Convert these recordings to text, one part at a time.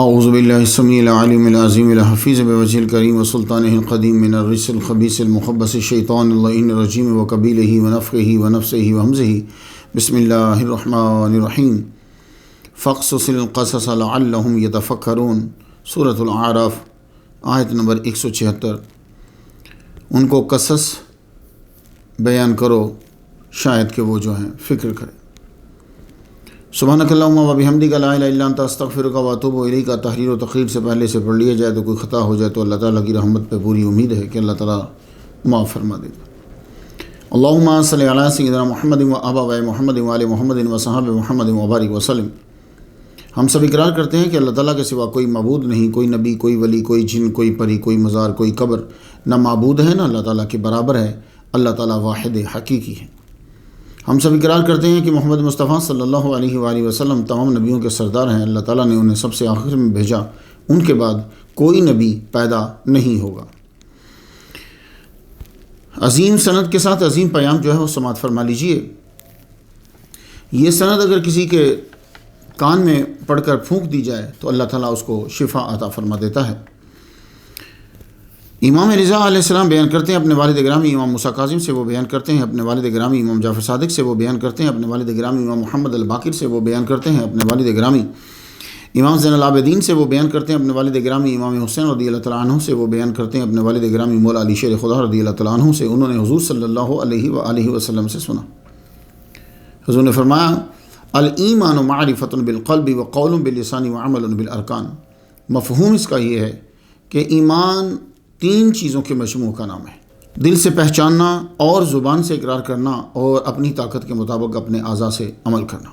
اعوذ باللہ السمیع العلیم العظیم الحفیظ بوجہ الکریم وسلطانہ القدیم من الرجس الخبیث المخبث الشیطان اللعین الرجیم وقبیلہ ونفخہ ونفثہ وہمزہ بسم اللہ الرحمن الرحیم فاقصص القصص لعلہم یتفکرون سورۃ الاعراف آیت نمبر 176۔ ان کو قصص بیان کرو شاید کہ وہ جو ہیں فکر کریں۔ سبحانک اللہم و بحمدک لا الہ الا انت استغفرک و اتوب الیک۔ تحریر و تقریر سے پہلے سے پڑھ لیا جائے تو کوئی خطا ہو جائے تو اللہ تعالیٰ کی رحمت پہ پوری امید ہے کہ اللہ تعالیٰ معاف فرما دے گا۔ اللہم صلی علی سیدنا محمد و آباء محمد و آل محمد و صحاب محمد و بارک وسلم۔ ہم سب اقرار کرتے ہیں کہ اللہ تعالیٰ کے سوا کوئی معبود نہیں، کوئی نبی، کوئی ولی، کوئی جن، کوئی پری، کوئی مزار، کوئی قبر نہ معبود ہے نہ اللہ تعالیٰ کے برابر ہے۔ اللہ تعالیٰ واحد حقیقی ہے۔ ہم سب اقرار کرتے ہیں کہ محمد مصطفیٰ صلی اللہ علیہ وآلہ وسلم تمام نبیوں کے سردار ہیں۔ اللہ تعالیٰ نے انہیں سب سے آخر میں بھیجا، ان کے بعد کوئی نبی پیدا نہیں ہوگا۔ عظیم سند کے ساتھ عظیم پیام جو ہے وہ سماعت فرما لیجئے۔ یہ سند اگر کسی کے کان میں پڑھ کر پھونک دی جائے تو اللہ تعالیٰ اس کو شفا عطا فرما دیتا ہے۔ امام رضا علیہ السلام بیان کرتے ہیں اپنے والد گرامی امام موسیٰ کاظم سے، وہ بیان کرتے ہیں اپنے والد گرامی امام جعفر صادق سے، وہ بیان کرتے ہیں اپنے والد گرامی امام محمد الباقر سے، وہ بیان کرتے ہیں اپنے والد گرامی امام زین العابدین سے، وہ بیان کرتے ہیں اپنے والد گرامی امام حسین رضی اللہ تعالیٰ عنہ سے، وہ بیان کرتے ہیں اپنے والد گرامی مولا علی شیر خدا رضی اللہ تعالیٰ عنہ سے۔ انہوں نے حضور صلی اللہ علیہ وآلہ وسلم سے سنا، حضور نے فرمایا الایمان معرفۃ بالقلب وقول باللسان وعمل بالارکان۔ مفہوم اس کا یہ ہے کہ ایمان تین چیزوں کے مجموع کا نام ہے: دل سے پہچاننا اور زبان سے اقرار کرنا اور اپنی طاقت کے مطابق اپنے اعضاء سے عمل کرنا۔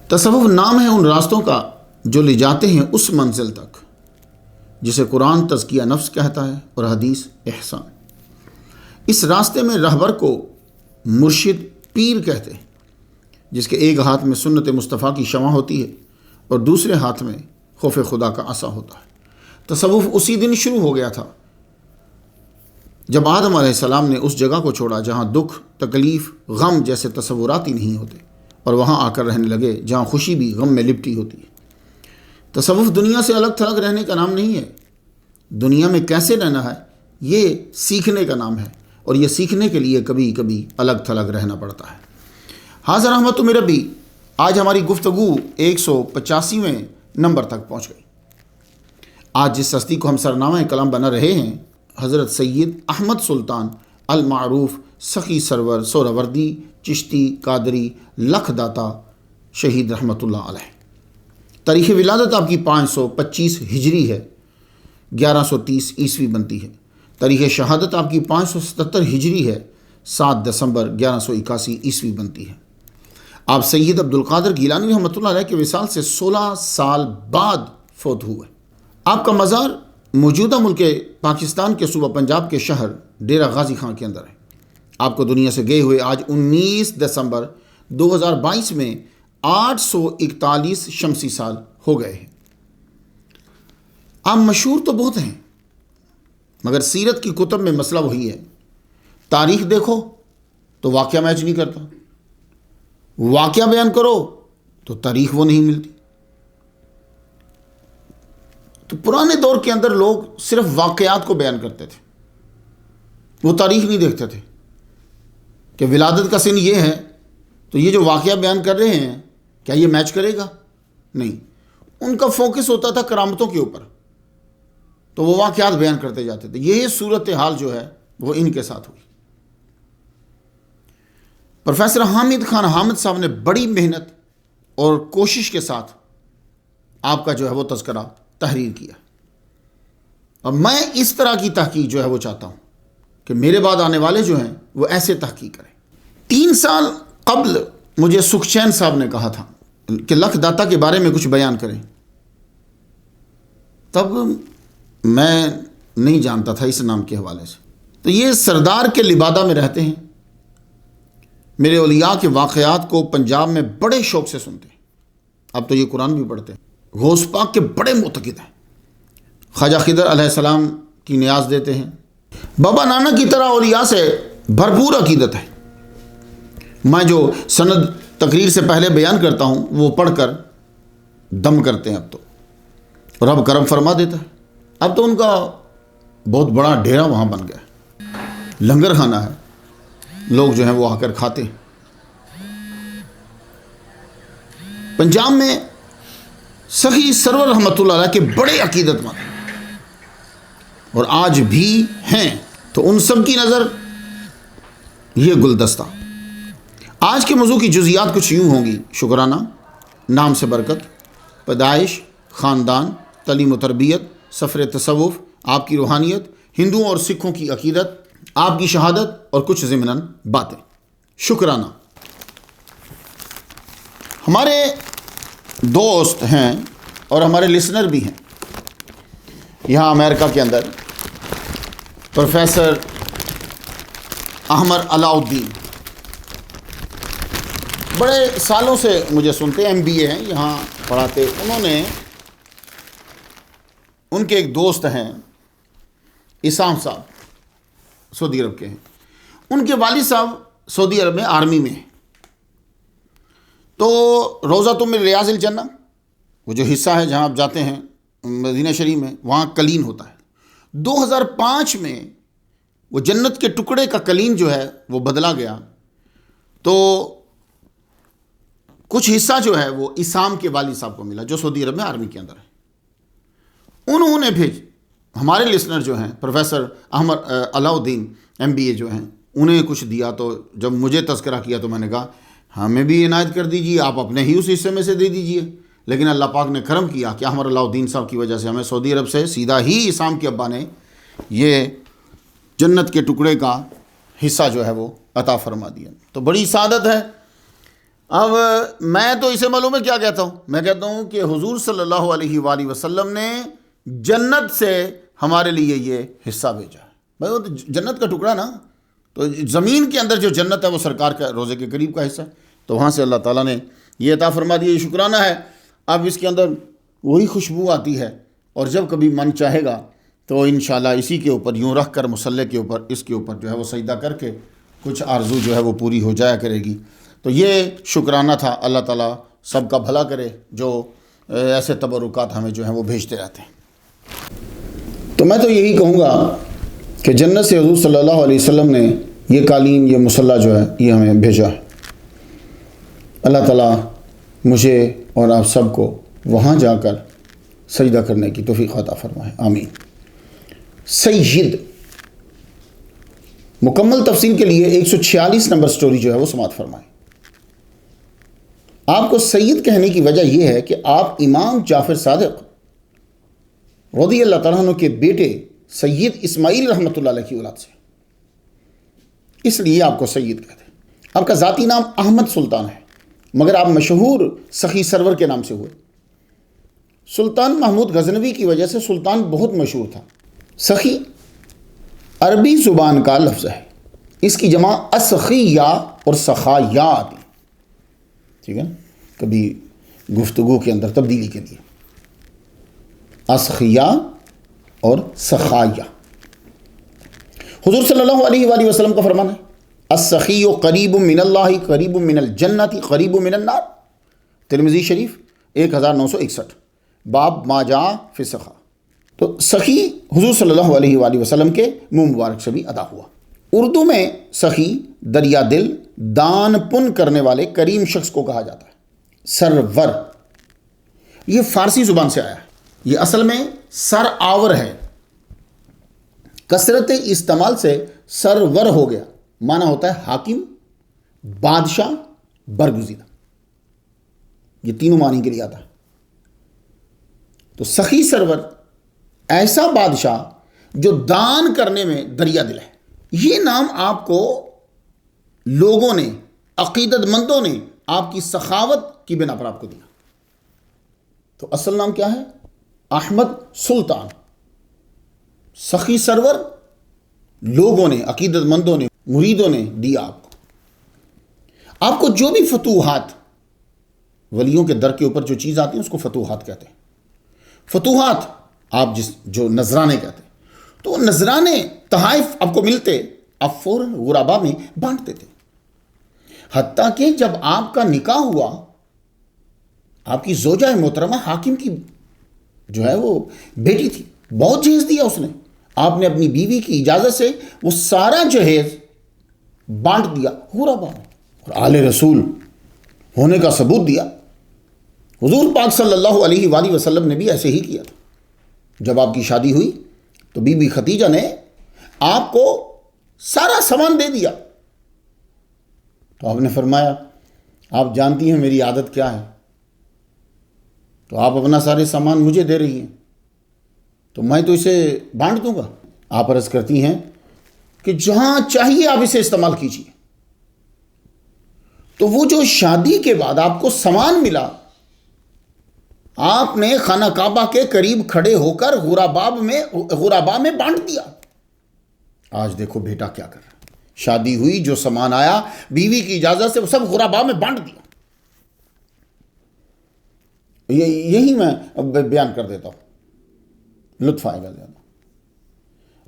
تصوف نام ہے ان راستوں کا جو لے جاتے ہیں اس منزل تک جسے قرآن تزکیہ نفس کہتا ہے اور حدیث احسان۔ اس راستے میں رہبر کو مرشد پیر کہتے ہیں، جس کے ایک ہاتھ میں سنت مصطفیٰ کی شمع ہوتی ہے اور دوسرے ہاتھ میں خوف خدا کا عصا ہوتا ہے۔ تصوف اسی دن شروع ہو گیا تھا جب آدم علیہ السلام نے اس جگہ کو چھوڑا جہاں دکھ، تکلیف، غم جیسے تصورات ہی نہیں ہوتے، اور وہاں آ کر رہنے لگے جہاں خوشی بھی غم میں لپٹی ہوتی ہے۔ تصوف دنیا سے الگ تھلگ رہنے کا نام نہیں ہے۔ دنیا میں کیسے رہنا ہے یہ سیکھنے کا نام ہے، اور یہ سیکھنے کے لیے کبھی کبھی الگ تھلگ رہنا پڑتا ہے۔ حاضر رحمت میرا بھی آج ہماری گفتگو 185ویں نمبر تک پہنچ گئی۔ آج جس ہستی کو ہم سرنامہ کلام بنا رہے ہیں، حضرت سید احمد سلطان المعروف سخی سرور سہروردی چشتی قادری لکھ داتا شہید رحمۃ اللہ علیہ۔ تاریخ ولادت آپ کی 525 ہجری ہے، 1130 عیسوی بنتی ہے۔ تاریخ شہادت آپ کی 577 ہجری ہے، 7 دسمبر 1181 عیسوی بنتی ہے۔ آپ سید عبدالقادر گیلانی رحمۃ اللہ علیہ کے وصال سے 16 سال بعد فوت ہوئے۔ آپ کا مزار موجودہ ملک پاکستان کے صوبہ پنجاب کے شہر ڈیرہ غازی خان کے اندر ہے۔ آپ کو دنیا سے گئے ہوئے آج 19 دسمبر 2022 میں 841 شمسی سال ہو گئے ہیں۔ آپ مشہور تو بہت ہیں، مگر سیرت کی کتب میں مسئلہ وہی ہے، تاریخ دیکھو تو واقعہ میچ نہیں کرتا، واقعہ بیان کرو تو تاریخ وہ نہیں ملتی۔ تو پرانے دور کے اندر لوگ صرف واقعات کو بیان کرتے تھے، وہ تاریخ نہیں دیکھتے تھے کہ ولادت کا سن یہ ہے تو یہ جو واقعہ بیان کر رہے ہیں کیا یہ میچ کرے گا؟ نہیں، ان کا فوکس ہوتا تھا کرامتوں کے اوپر، تو وہ واقعات بیان کرتے جاتے تھے۔ یہ صورتحال جو ہے وہ ان کے ساتھ ہوئی۔ پروفیسر حامد خان حامد صاحب نے بڑی محنت اور کوشش کے ساتھ آپ کا جو ہے وہ تذکرہ تحریر کیا، اور میں اس طرح کی تحقیق جو ہے وہ چاہتا ہوں کہ میرے بعد آنے والے جو ہیں وہ ایسے تحقیق کریں۔ 3 سال قبل مجھے سکھچین صاحب نے کہا تھا کہ لکھ داتا کے بارے میں کچھ بیان کریں، تب میں نہیں جانتا تھا اس نام کے حوالے سے۔ تو یہ سردار کے لبادہ میں رہتے ہیں، میرے اولیاء کے واقعات کو پنجاب میں بڑے شوق سے سنتے ہیں، اب تو یہ قرآن بھی پڑھتے ہیں، غوث پاک کے بڑے معتقد ہیں، خواجہ خضر علیہ السلام کی نیاز دیتے ہیں، بابا نانا کی طرح اولیاء سے بھرپور عقیدت ہے۔ میں جو سند تقریر سے پہلے بیان کرتا ہوں وہ پڑھ کر دم کرتے ہیں اب تو، رب کرم فرما دیتا ہے. اب تو ان کا بہت بڑا ڈیرا وہاں بن گیا ہے، لنگر خانہ ہے، لوگ جو ہیں وہ آ کر کھاتے ہیں. پنجاب میں سخی سرور رحمۃ اللہ علیہ کے بڑے عقیدت مند اور آج بھی ہیں. تو ان سب کی نظر یہ گلدستہ. آج کے موضوع کی جزیات کچھ یوں ہوں گی: شکرانہ، نام سے برکت، پیدائش، خاندان، تعلیم و تربیت، سفر تصوف، آپ کی روحانیت، ہندوؤں اور سکھوں کی عقیدت، آپ کی شہادت اور کچھ ضمناً باتیں. شکرانہ. ہمارے دوست ہیں اور ہمارے لسنر بھی ہیں یہاں امریکہ کے اندر، پروفیسر احمد علاء الدین بڑے سالوں سے مجھے سنتے، MBA ہیں، یہاں پڑھاتے. انہوں نے، ان کے ایک دوست ہیں اسام صاحب، سعودی عرب کے ہیں. ان کے والد صاحب سعودی عرب میں آرمی میں ہیں. تو روضۃ من ریاض الجنہ، وہ جو حصہ ہے جہاں آپ جاتے ہیں مدینہ شریف میں، وہاں کلین ہوتا ہے. 2005 میں وہ جنت کے ٹکڑے کا کلین جو ہے وہ بدلا گیا، تو کچھ حصہ جو ہے وہ اسام کے والد صاحب کو ملا جو سعودی عرب میں آرمی کے اندر ہے. انہوں نے بھیج، ہمارے لسنر جو ہیں پروفیسر احمد علاء الدین MBA جو ہیں، انہیں کچھ دیا. تو جب مجھے تذکرہ کیا تو میں نے کہا ہمیں بھی عنایت کر دیجیے، آپ اپنے ہی اس حصے میں سے دے دیجیے. لیکن اللہ پاک نے کرم کیا کہ احمد علاء الدین صاحب کی وجہ سے ہمیں سعودی عرب سے سیدھا ہی اسام کے ابا نے یہ جنت کے ٹکڑے کا حصہ جو ہے وہ عطا فرما دیا. تو بڑی سعادت ہے. اب میں تو اسے معلوم ہے کیا کہتا ہوں، میں کہتا ہوں کہ حضور صلی اللہ علیہ وآلہ وسلم نے جنت سے ہمارے لیے یہ حصہ بھیجا. بھائی وہ تو جنت کا ٹکڑا نا، تو زمین کے اندر جو جنت ہے وہ سرکار کا روزے کے قریب کا حصہ ہے، تو وہاں سے اللہ تعالیٰ نے یہ عطا فرما دیا. یہ شکرانہ ہے. اب اس کے اندر وہی خوشبو آتی ہے، اور جب کبھی من چاہے گا تو انشاءاللہ اسی کے اوپر یوں رکھ کر مصلی کے اوپر، اس کے اوپر جو ہے وہ سجدہ کر کے کچھ آرزو جو ہے وہ پوری ہو جایا کرے گی. تو یہ شکرانہ تھا. اللہ تعالیٰ سب کا بھلا کرے جو ایسے تبرکات ہمیں جو ہیں وہ بھیجتے رہتے ہیں. تو میں تو یہی کہوں گا کہ جنت سے حضور صلی اللہ علیہ وسلم نے یہ قالین، یہ مصلی جو ہے یہ ہمیں بھیجا ہے. اللہ تعالیٰ مجھے اور آپ سب کو وہاں جا کر سجدہ کرنے کی توفیق عطا فرمائے، آمین. سید، مکمل تفصیل کے لیے 146 نمبر سٹوری جو ہے وہ سماعت فرمائیں. آپ کو سید کہنے کی وجہ یہ ہے کہ آپ امام جعفر صادق رضی اللہ تعالیٰ عنہ کے بیٹے سید اسماعیل رحمۃ اللہ علیہ کی اولاد سے، اس لیے آپ کو سید کہتے ہیں. آپ کا ذاتی نام احمد سلطان ہے، مگر آپ مشہور سخی سرور کے نام سے ہوئے. سلطان محمود غزنوی کی وجہ سے سلطان بہت مشہور تھا. سخی عربی زبان کا لفظ ہے، اس کی جمع اسخیہ اور سخایا آتی، ٹھیک ہے، کبھی گفتگو کے اندر تبدیلی کے لیے اسخیہ اور سخایا. حضور صلی اللہ علیہ وآلہ وسلم کا فرمان ہے السخی قریب من اللہ قریب من الجنت قریب من النار. ترمذی شریف 1961، باب ما جاء فی السخا. تو سخی حضور صلی اللہ علیہ وآلہ وسلم کے منہ مبارک سے بھی ادا ہوا. اردو میں سخی دریا دل، دان پن کرنے والے کریم شخص کو کہا جاتا ہے. سرور یہ فارسی زبان سے آیا ہے، یہ اصل میں سر آور ہے، کثرت استعمال سے سرور ہو گیا. معنی ہوتا ہے حاکم، بادشاہ، برگزیدہ. یہ تینوں معنی کے لیے آتا ہے. تو سخی سرور ایسا بادشاہ جو دان کرنے میں دریا دل ہے. یہ نام آپ کو لوگوں نے، عقیدت مندوں نے آپ کی سخاوت کی بنا پر آپ کو دیا. تو اصل نام کیا ہے؟ احمد سلطان. سخی سرور لوگوں نے، عقیدت مندوں نے، مریدوں نے دیا آپ کو. آپ کو جو بھی فتوحات، ولیوں کے در کے اوپر جو چیز آتی ہے اس کو فتوحات کہتے ہیں. فتوحات آپ جو نذرانے کہتے ہیں، تو نذرانے تحائف آپ کو ملتے، آپ فوراً غربا میں بانٹتے تھے. حتیٰ کہ جب آپ کا نکاح ہوا، آپ کی زوجہ محترمہ حاکم کی جو ہے وہ بیٹی تھی، بہت جہیز دیا اس نے. آپ نے اپنی بیوی کی اجازت سے وہ سارا جہیز بانٹ دیا غرباء میں، اور آل رسول ہونے کا ثبوت دیا. حضور پاک صلی اللہ علیہ وآلہ وسلم نے بھی ایسے ہی کیا تھا. جب آپ کی شادی ہوئی تو بی بی خدیجہ نے آپ کو سارا سامان دے دیا. تو آپ نے فرمایا آپ جانتی ہیں میری عادت کیا ہے، تو آپ اپنا سارے سامان مجھے دے رہی ہیں تو میں تو اسے بانٹ دوں گا. آپ عرض کرتی ہیں کہ جہاں چاہیے آپ اسے استعمال کیجیے. تو وہ جو شادی کے بعد آپ کو سامان ملا، آپ نے خانہ کعبہ کے قریب کھڑے ہو کر غرباء میں بانٹ دیا. آج دیکھو بیٹا کیا کر رہا ہے. شادی ہوئی، جو سامان آیا بیوی کی اجازت سے وہ سب غرباء میں بانٹ دیا. یہی میں بیان کر دیتا ہوں، لطف آئے گا زیادہ.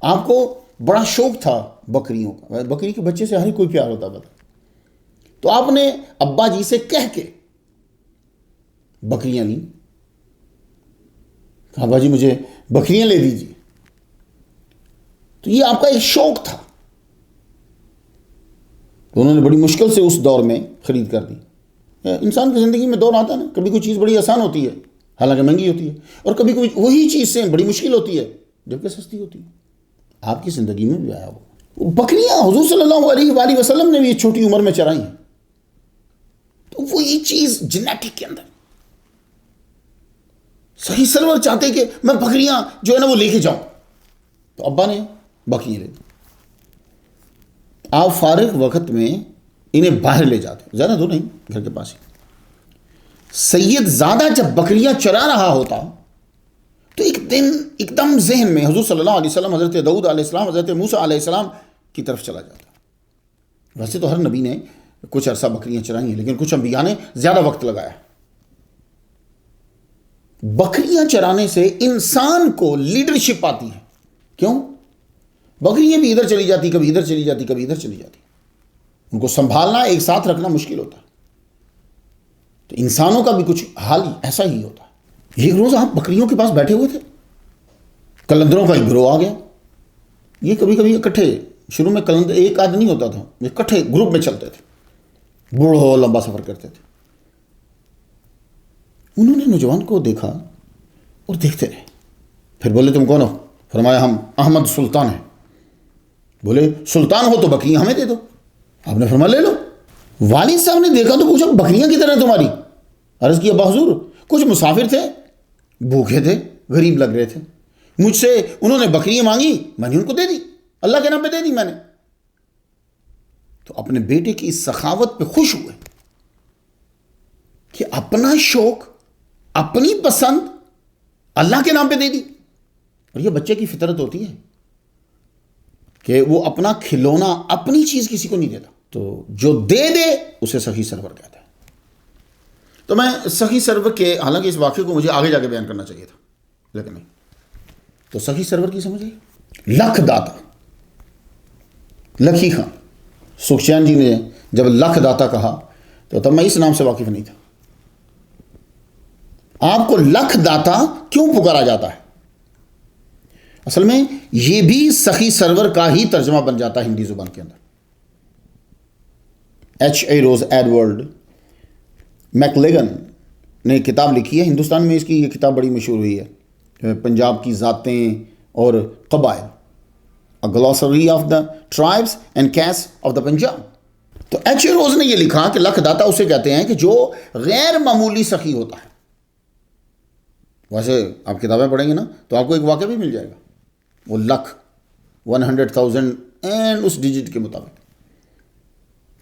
آپ کو بڑا شوق تھا بکریوں کا، بکری کے بچے سے ہر کوئی پیار ہوتا بتا. تو آپ نے ابا جی سے کہہ کے بکریاں لیں. ابا جی مجھے بکریاں لے دیجیے. تو یہ آپ کا ایک شوق تھا، تو انہوں نے بڑی مشکل سے اس دور میں خرید کر دی. انسان کی زندگی میں دور آتا ہے نا، کبھی کوئی چیز بڑی آسان ہوتی ہے حالانکہ مہنگی ہوتی ہے، اور کبھی کوئی وہی چیز سے بڑی مشکل ہوتی ہے جبکہ سستی ہوتی ہے. آپ کی زندگی میں بھی آیا وہ بکریاں حضور صلی اللہ علیہ وآلہ وسلم نے بھی چھوٹی عمر میں چرائی ہیں. تو وہی چیز جینیٹک کے اندر صحیح سرور چاہتے کہ میں بکریاں جو ہے نا وہ لے کے جاؤں، تو ابا نے بکریاں لے دی. آپ فارغ وقت میں انہیں باہر لے جاتے، زیادہ دور نہیں، گھر کے پاس ہی. سید زادہ جب بکریاں چرا رہا ہوتا تو ایک دن ایک دم ذہن میں حضور صلی اللہ علیہ وسلم، حضرت داؤد علیہ السلام، حضرت موسیٰ علیہ السلام کی طرف چلا جاتا. ویسے تو ہر نبی نے کچھ عرصہ بکریاں چرائی ہیں، لیکن کچھ انبیاء نے زیادہ وقت لگایا. بکریاں چرانے سے انسان کو لیڈرشپ آتی ہے. کیوں؟ بکریاں بھی ادھر چلی جاتی، کبھی ادھر چلی جاتی، کبھی ادھر چلی جاتی. ان کو سنبھالنا، ایک ساتھ رکھنا مشکل ہوتا ہے. تو انسانوں کا بھی کچھ حال ایسا ہی ہوتا ہے. ایک روز آپ بکریوں کے پاس بیٹھے ہوئے تھے، قلندروں کا ایک گروہ آ گیا. یہ کبھی کبھی اکٹھے، شروع میں قلندر ایک آدھ نہیں ہوتا تھا، یہ اکٹھے گروپ میں چلتے تھے، بڑا لمبا سفر کرتے تھے. انہوں نے نوجوان کو دیکھا اور دیکھتے رہے. پھر بولے تم کون ہو؟ فرمایا ہم احمد سلطان ہیں. بولے سلطان ہو تو بکریاں ہمیں دے دو. آپ نے فرمایا لے لو. والد صاحب نے دیکھا تو پوچھا بکریاں کدھر ہیں تمہاری؟ عرض کیا ابا حضور کچھ مسافر تھے، بھوکے تھے، غریب لگ رہے تھے، مجھ سے انہوں نے بکریاں مانگی، میں نے ان کو دے دی، اللہ کے نام پہ دے دی میں نے. تو اپنے بیٹے کی اس سخاوت پہ خوش ہوئے کہ اپنا شوق، اپنی پسند اللہ کے نام پہ دے دی. اور یہ بچے کی فطرت ہوتی ہے کہ وہ اپنا کھلونا، اپنی چیز کسی کو نہیں دیتا. تو جو دے دے اسے سخی سرور کہتا ہے. تو میں سخی سرور کے، حالانکہ اس واقعے کو مجھے آگے جا کے بیان کرنا چاہیے تھا لیکن نہیں. تو سخی سرور کی سمجھ آئی؟ لکھ داتا، لکھی خان سکھچین جی نے جب لکھ داتا کہا تو تب میں اس نام سے واقف نہیں تھا. آپ کو لکھ داتا کیوں پکارا جاتا ہے؟ اصل میں یہ بھی سخی سرور کا ہی ترجمہ بن جاتا ہے ہندی زبان کے اندر. H.A. روز ایڈورڈ میکلیگن نے کتاب لکھی ہے، ہندوستان میں اس کی یہ کتاب بڑی مشہور ہوئی ہے، پنجاب کی ذاتیں اور قبائل، A Glossary of the Tribes and Castes of the Punjab. تو H.A. روز نے یہ لکھا کہ لکھ داتا اسے کہتے ہیں کہ جو غیر معمولی سخی ہوتا ہے. ویسے آپ کتابیں پڑھیں گے نا تو آپ کو ایک واقعہ بھی مل جائے گا، وہ لکھ 100,000 اینڈ اس ڈیجٹ کے مطابق،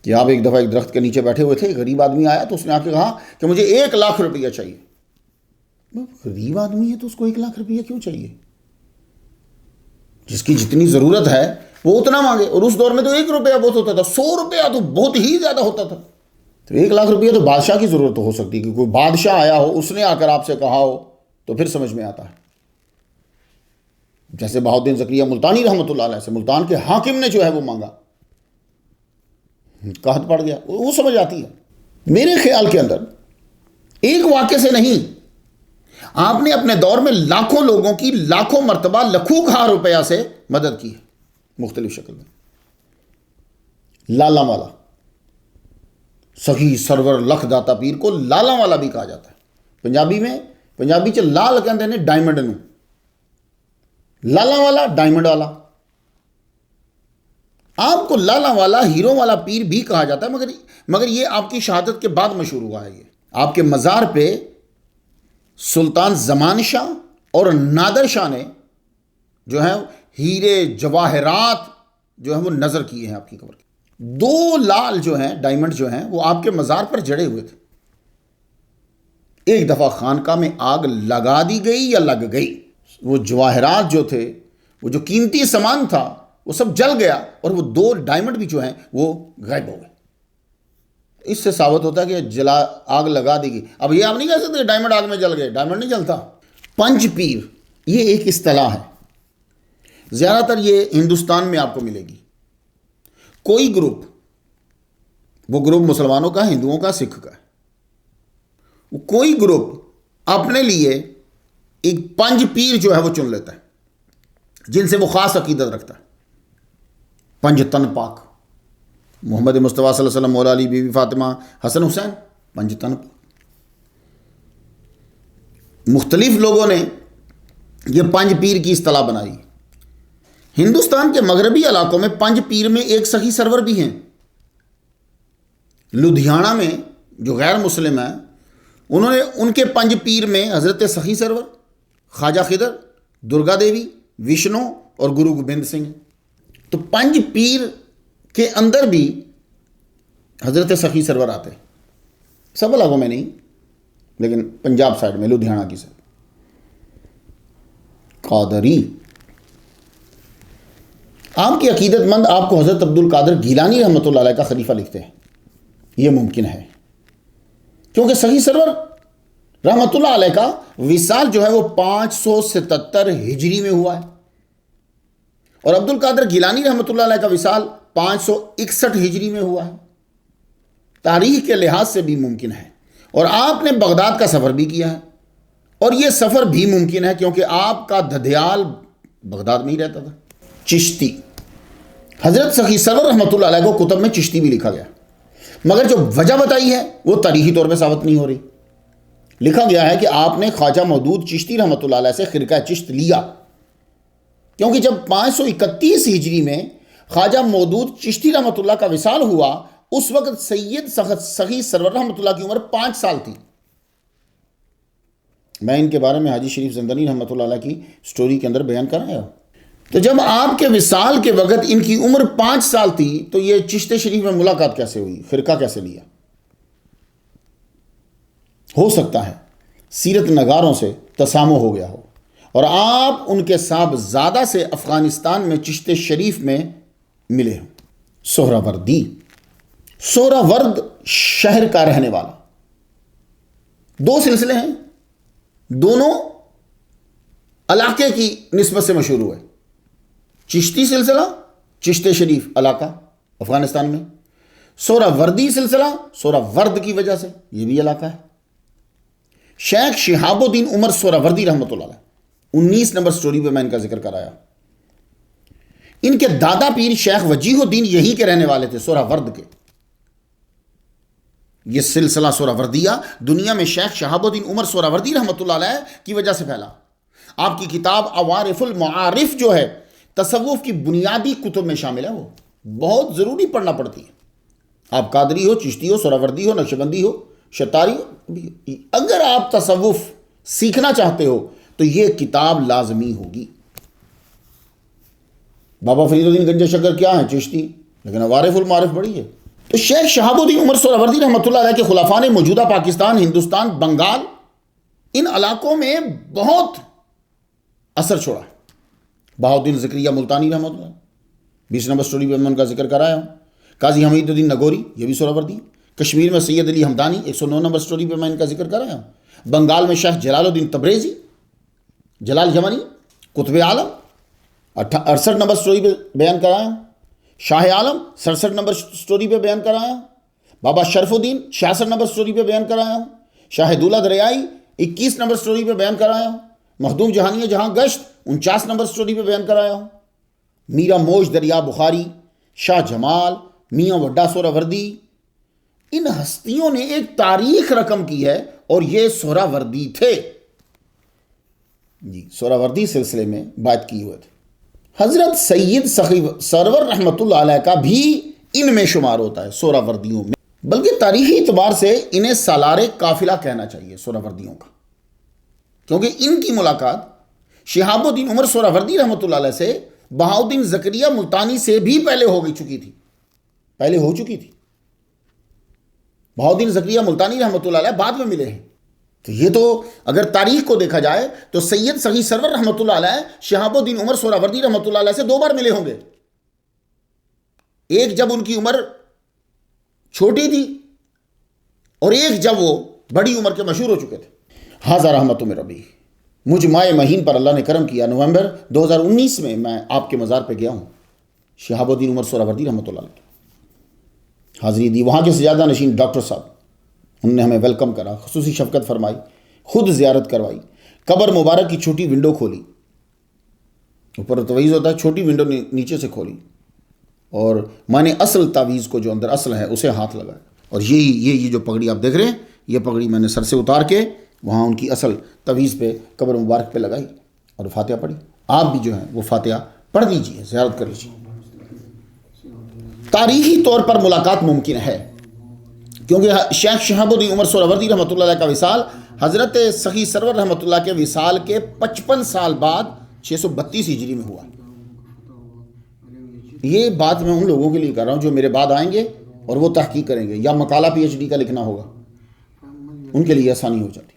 کہ آپ ایک دفعہ ایک درخت کے نیچے بیٹھے ہوئے تھے، غریب آدمی آیا تو اس نے آ کے کہا کہ مجھے 1,00,000 روپیہ چاہیے. غریب آدمی ہے تو اس کو 1,00,000 روپیہ کیوں چاہیے؟ جس کی جتنی ضرورت ہے وہ اتنا مانگے. اور اس دور میں تو 1 روپیہ بہت ہوتا تھا، 100 روپیہ تو بہت ہی زیادہ ہوتا تھا. تو 1,00,000 روپیہ تو بادشاہ کی ضرورت ہو سکتی ہے کہ کوئی بادشاہ آیا ہو، اس نے آ کر آپ سے کہا ہو تو پھر سمجھ میں آتا ہے. جیسے بہاؤالدین زکریا ملتانی رحمۃ اللہ علیہ سے ملتان کے حاکم نے جو ہے وہ مانگا، قحط پڑ گیا، وہ سمجھ آتی ہے. میرے خیال کے اندر ایک واقعے سے نہیں، آپ نے اپنے دور میں لاکھوں لوگوں کی لاکھوں مرتبہ لکھوں کھا روپیہ سے مدد کی ہے مختلف شکل میں. لالا والا سخی سرور لکھ داتا پیر کو لالا والا بھی کہا جاتا ہے. پنجابی چ لال کہتے ہیں ڈائمنڈ نو. لالا والا ڈائمنڈ والا. آپ کو لالا والا ہیرو والا پیر بھی کہا جاتا ہے، مگر یہ آپ کی شہادت کے بعد مشہور ہوا ہے. یہ آپ کے مزار پہ سلطان زمان شاہ اور نادر شاہ نے جو ہے ہیرے جواہرات جو ہیں وہ نظر کیے ہیں آپ کی قبر کے. 2 لال جو ہیں ڈائمنڈ جو ہیں وہ آپ کے مزار پر جڑے ہوئے تھے. ایک دفعہ خانقاہ میں آگ لگا دی گئی یا لگ گئی، وہ جواہرات جو تھے، وہ جو قیمتی سامان تھا، وہ سب جل گیا اور وہ 2 ڈائمنڈ بھی جو ہیں وہ غائب ہو گئے. اس سے ثابت ہوتا ہے کہ آگ لگا دی گئی. اب یہ آپ نہیں کہہ سکتے ڈائمنڈ آگ میں جل گئے، ڈائمنڈ نہیں جلتا. پنج پیر یہ ایک اصطلاح ہے، زیادہ تر یہ ہندوستان میں آپ کو ملے گی. کوئی گروپ، وہ گروپ مسلمانوں کا، ہندوؤں کا، سکھ کا ہے، کوئی گروپ اپنے لیے ایک پنج پیر جو ہے وہ چن لیتا ہے جن سے وہ خاص عقیدت رکھتا ہے. پنج تن پاک، محمد مصطفیٰ صلی اللہ علیہ وسلم، مولا علی، بی بی فاطمہ، حسن حسین، پنج تن پاک. مختلف لوگوں نے یہ پنج پیر کی اصطلاح بنائی. ہندوستان کے مغربی علاقوں میں پنج پیر میں ایک سخی سرور بھی ہیں. لدھیانہ میں جو غیر مسلم ہیں انہوں نے ان کے پنج پیر میں حضرت سخی سرور، خواجہ خضر، درگا دیوی، وشنو اور گرو گوبند سنگھ. تو پنج پیر کے اندر بھی حضرت سخی سرور آتے ہیں. سب علاقوں میں نہیں، لیکن پنجاب سائڈ میں، لدھیانہ کی سائڈ. قادری، آپ کے عقیدت مند آپ کو حضرت عبد القادر گیلانی رحمۃ اللہ علیہ کا خلیفہ لکھتے ہیں. یہ ممکن ہے کیونکہ سخی سرور رحمۃ اللہ علیہ کا وصال جو ہے وہ 577 ہجری میں ہوا ہے، اور عبد القادر گیلانی رحمۃ اللہ علیہ کا وصال 561 ہجری میں ہوا ہے. تاریخ کے لحاظ سے بھی ممکن ہے. اور آپ نے بغداد کا سفر بھی کیا ہے، اور یہ سفر بھی ممکن ہے کیونکہ آپ کا دھدیال بغداد میں ہی رہتا تھا. چشتی، حضرت سخی سرور رحمۃ اللہ علیہ کو کتب میں چشتی بھی لکھا گیا، مگر جو وجہ بتائی ہے وہ تاریخی طور پہ ثابت نہیں ہو رہی. لکھا گیا ہے کہ آپ نے خواجہ مودود چشتی رحمۃ اللہ علیہ سے خرقہ چشت لیا، کیونکہ جب 531 ہجری میں خواجہ مودود چشتی رحمۃ اللہ کا وصال ہوا، اس وقت سید سخی سرور رحمۃ اللہ کی عمر 5 سال تھی. میں ان کے بارے میں حاجی شریف زندانی رحمۃ اللہ علیہ کی سٹوری کے اندر بیان کر رہا ہوں. تو جب آپ کے وصال کے وقت ان کی عمر 5 سال تھی تو یہ چشت شریف میں ملاقات کیسے ہوئی، خرقہ کیسے لیا؟ ہو سکتا ہے سیرت نگاروں سے تسامح ہو گیا ہو اور آپ ان کے صاحبزادہ سے افغانستان میں چشت شریف میں ملے ہوں. سہراوردی، سہراورد شہر کا رہنے والا. 2 سلسلے ہیں، دونوں علاقے کی نسبت سے مشہور ہوئے. چشتی سلسلہ چشت شریف علاقہ افغانستان میں، سہراوردی سلسلہ سہراورد کی وجہ سے یہ بھی علاقہ ہے. شیخ شہاب الدین عمر سہراوردی رحمۃ اللہ علیہ 19 نمبر سٹوری پہ میں ان کا ذکر کرایا. ان کے دادا پیر شیخ وجیہ الدین یہی کے رہنے والے تھے، سہراورد کے. یہ سلسلہ سہراوردیہ دنیا میں شیخ شہاب الدین عمر سہراوردی رحمۃ اللہ علیہ کی وجہ سے پھیلا. آپ کی کتاب عوارف المعارف جو ہے تصوف کی بنیادی کتب میں شامل ہے، وہ بہت ضروری پڑھنا پڑتی ہے. آپ قادری ہو، چشتی ہو، سہراوردی ہو، نقشبندی ہو، شتاری ہو، اگر آپ تصوف سیکھنا چاہتے ہو تو یہ کتاب لازمی ہوگی. بابا فرید الدین گنج شکر کیا ہیں؟ چشتی، لیکن عوارف المعارف بڑی ہے. تو شیخ شہاب الدین عمر سہراوردی رحمۃ اللہ علیہ کے خلفاء نے موجودہ پاکستان، ہندوستان، بنگال، ان علاقوں میں بہت اثر چھوڑا. بہاؤالدین زکریا ملتانی رحمۃ اللہ 20 نمبر سٹوری پہ میں ان کا ذکر کرایا ہوں. قاضی حمید الدین نگوری یہ بھی سہراوردی. کشمیر میں سید علی ہمدانی 109 نمبر سٹوری پہ میں ان کا ذکر کرایا ہوں. بنگال میں شیخ جلال الدین تبریزی، جلال یمنی، قطب عالم 68 نمبر سٹوری پہ بیان کرایا ہوں. شاہ عالم 67 نمبر سٹوری پہ بیان کرایا ہوں. بابا شرف الدین 66 نمبر سٹوری پہ بیان کرایا ہوں. شاہ دولہ دریائی 21 نمبر سٹوری پہ بیان کرایا ہوں. مخدوم جہانیہ جہاں گشت 49 نمبر سٹوری پہ بیان کرایا ہوں. میرا موج دریا بخاری، شاہ جمال، میاں وڈا سہراوردی، ان ہستیوں نے ایک تاریخ رقم کی ہے اور یہ سہراوردی تھے. جی سہراوردی سلسلے میں بات کی ہوئے تھے. حضرت سید سخی سرور رحمۃ اللہ علیہ کا بھی ان میں شمار ہوتا ہے سہراوردیوں میں، بلکہ تاریخی اعتبار سے انہیں سالار قافلہ کہنا چاہیے سہراوردیوں کا، کیونکہ ان کی ملاقات شہاب الدین عمر سہراوردی رحمۃ اللہ علیہ سے بہاؤالدین زکریا ملتانی سے بھی پہلے ہو چکی تھی. بہاؤالدین زکریا ملتانی رحمۃ اللہ علیہ بعد میں ملے ہیں. تو یہ تو اگر تاریخ کو دیکھا جائے تو سید سخی سرور رحمۃ اللہ علیہ شہاب الدین عمر سہراوردی رحمۃ اللہ علیہ سے 2 بار ملے ہوں گے. ایک جب ان کی عمر چھوٹی تھی اور ایک جب وہ بڑی عمر کے مشہور ہو چکے تھے. حاضر رحمت من ربی، مجھ ماہ مہین پر اللہ نے کرم کیا. نومبر 2019 میں آپ کے مزار پہ گیا ہوں، شہاب الدین عمر سہراوردی رحمۃ اللہ علیہ حاضری دی. وہاں کے سجادہ نشین ڈاکٹر صاحب، انہوں نے ہمیں ویلکم کرا، خصوصی شفقت فرمائی، خود زیارت کروائی، قبر مبارک کی چھوٹی ونڈو کھولی. اوپر تویز ہوتا ہے، چھوٹی ونڈو نیچے سے کھولی اور میں نے اصل تعویذ کو جو اندر اصل ہے اسے ہاتھ لگایا. اور یہ جو پگڑی آپ دیکھ رہے ہیں، یہ پگڑی میں نے سر سے اتار کے وہاں ان کی اصل تعویذ پہ قبر مبارک پہ لگائی اور فاتحہ پڑھی. آپ بھی جو ہیں وہ فاتحہ پڑھ لیجیے، زیارت کر لیجیے. تاریخی طور پر ملاقات ممکن ہے کیونکہ شیخ شہاب الدین عمر سہراوردی رحمۃ اللہ علیہ کا وصال حضرت سخی سرور رحمۃ اللہ کے وصال کے 55 سال بعد 632 ہجری میں ہوا. یہ بات میں ان لوگوں کے لیے کر رہا ہوں جو میرے بعد آئیں گے اور وہ تحقیق کریں گے یا مقالہ PhD کا لکھنا ہوگا، ان کے لیے آسانی ہو جاتی.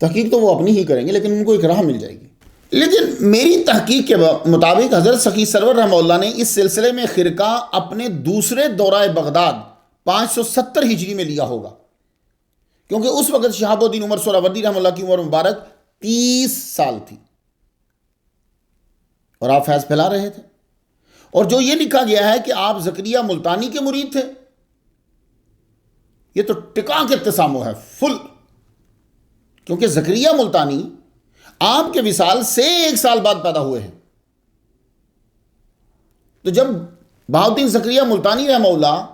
تحقیق تو وہ اپنی ہی کریں گے لیکن ان کو ایک راہ مل جائے گی. لیکن میری تحقیق کے مطابق حضرت سخی سرور رحمہ اللہ نے اس سلسلے میں خرقہ اپنے دوسرے دورہ بغداد 570 ہجری میں لیا ہوگا، کیونکہ اس وقت شہاب الدین عمر سہراوردی رحمہ اللہ کی عمر مبارک 30 سال تھی اور آپ فیض پھیلا رہے تھے. اور جو یہ لکھا گیا ہے کہ آپ زکریہ ملتانی کے مرید تھے، یہ تو ٹکا کے تسامو ہے فل، کیونکہ زکریہ ملتانی آپ کے وصال سے 1 سال بعد پیدا ہوئے ہیں. تو جب بہاؤالدین زکریہ ملتانی رحمہ اللہ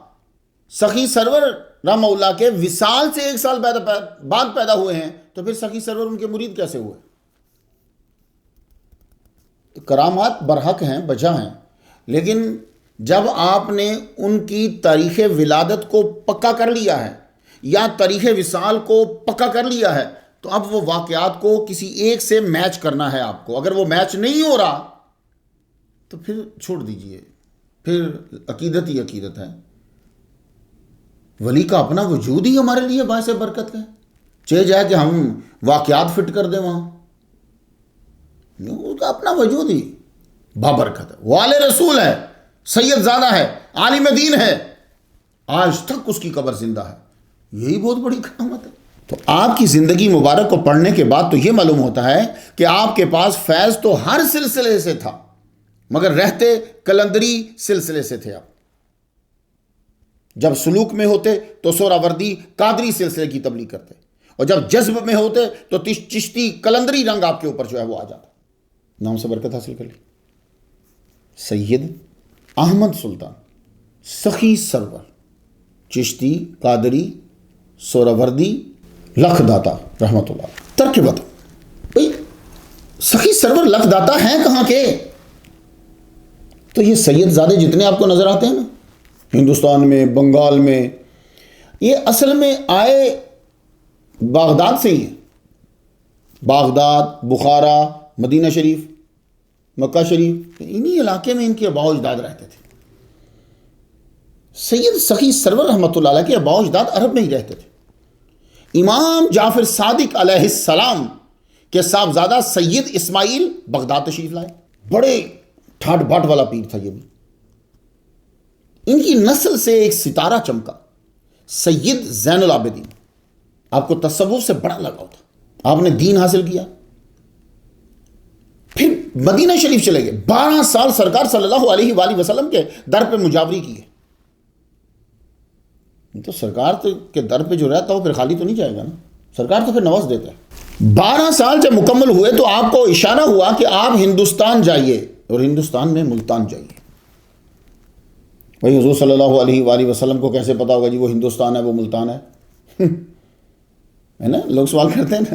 سخی سرور رحمہ اللہ کے وصال سے 1 سال بعد پیدا ہوئے ہیں، تو پھر سخی سرور ان کے مرید کیسے ہوئے؟ تو کرامات برحق ہیں، بجا ہیں، لیکن جب آپ نے ان کی تاریخ ولادت کو پکا کر لیا ہے یا تاریخ وصال کو پکا کر لیا ہے تو اب وہ واقعات کو کسی ایک سے میچ کرنا ہے آپ کو. اگر وہ میچ نہیں ہو رہا تو پھر چھوڑ دیجئے، پھر عقیدت ہی عقیدت ہے. ولی کا اپنا وجود ہی ہمارے لیے باعث برکت ہے. چاہے جائے کہ ہم واقعات فٹ کر دیں وہاں، اس کا اپنا وجود ہی بابرکت ہے. والے رسول ہے، سید زادہ ہے، عالم دین ہے، آج تک اس کی قبر زندہ ہے. یہی بہت بڑی کرامت ہے. تو آپ کی زندگی مبارک کو پڑھنے کے بعد تو یہ معلوم ہوتا ہے کہ آپ کے پاس فیض تو ہر سلسلے سے تھا، مگر رہتے کلندری سلسلے سے تھے. آپ جب سلوک میں ہوتے تو سہراوردی قادری سلسلے کی تبلیغ کرتے، اور جب جذب میں ہوتے تو چشتی کلندری رنگ آپ کے اوپر جو ہے وہ آ جاتا. نام سے برکت حاصل کر لی. سید احمد سلطان سخی سرور چشتی قادری سہراوردی لکھ داتا رحمت اللہ. ترک بتا بھئی سخی سرور لکھ داتا ہیں کہاں کے؟ تو یہ سید زادے جتنے آپ کو نظر آتے ہیں نا ہندوستان میں، بنگال میں، یہ اصل میں آئے بغداد سے ہی ہیں. بغداد، بخارا، مدینہ شریف، مکہ شریف، انہی علاقے میں ان کے آباء و اجداد رہتے تھے. سید سخی سرور رحمۃ اللہ علیہ کے آباء و اجداد عرب میں ہی رہتے تھے. امام جعفر صادق علیہ السلام کے صاحبزادہ سید اسماعیل بغداد تشریف لائے. بڑے ٹھاٹ باٹ والا پیر تھا یہ بھی. ان کی نسل سے ایک ستارہ چمکا، سید زین العابدین. آپ کو تصوف سے بڑا لگاؤ تھا، آپ نے دین حاصل کیا، پھر مدینہ شریف چلے گئے. 12 سال سرکار صلی اللہ علیہ وآلہ وسلم کے در پہ مجاوری کی ہے. تو سرکار کے در پہ جو رہتا ہو پھر خالی تو نہیں جائے گا نا. سرکار تو پھر نواز دیتا ہے۔ 12 سال جب مکمل ہوئے تو آپ کو اشارہ ہوا کہ آپ ہندوستان جائیے، اور ہندوستان میں ملتان جائیے۔ بھائی حضور صلی اللہ علیہ وآلہ وسلم کو کیسے پتا ہوگا جی وہ ہندوستان ہے وہ ملتان ہے؟ ہے نا، لوگ سوال کرتے ہیں نا۔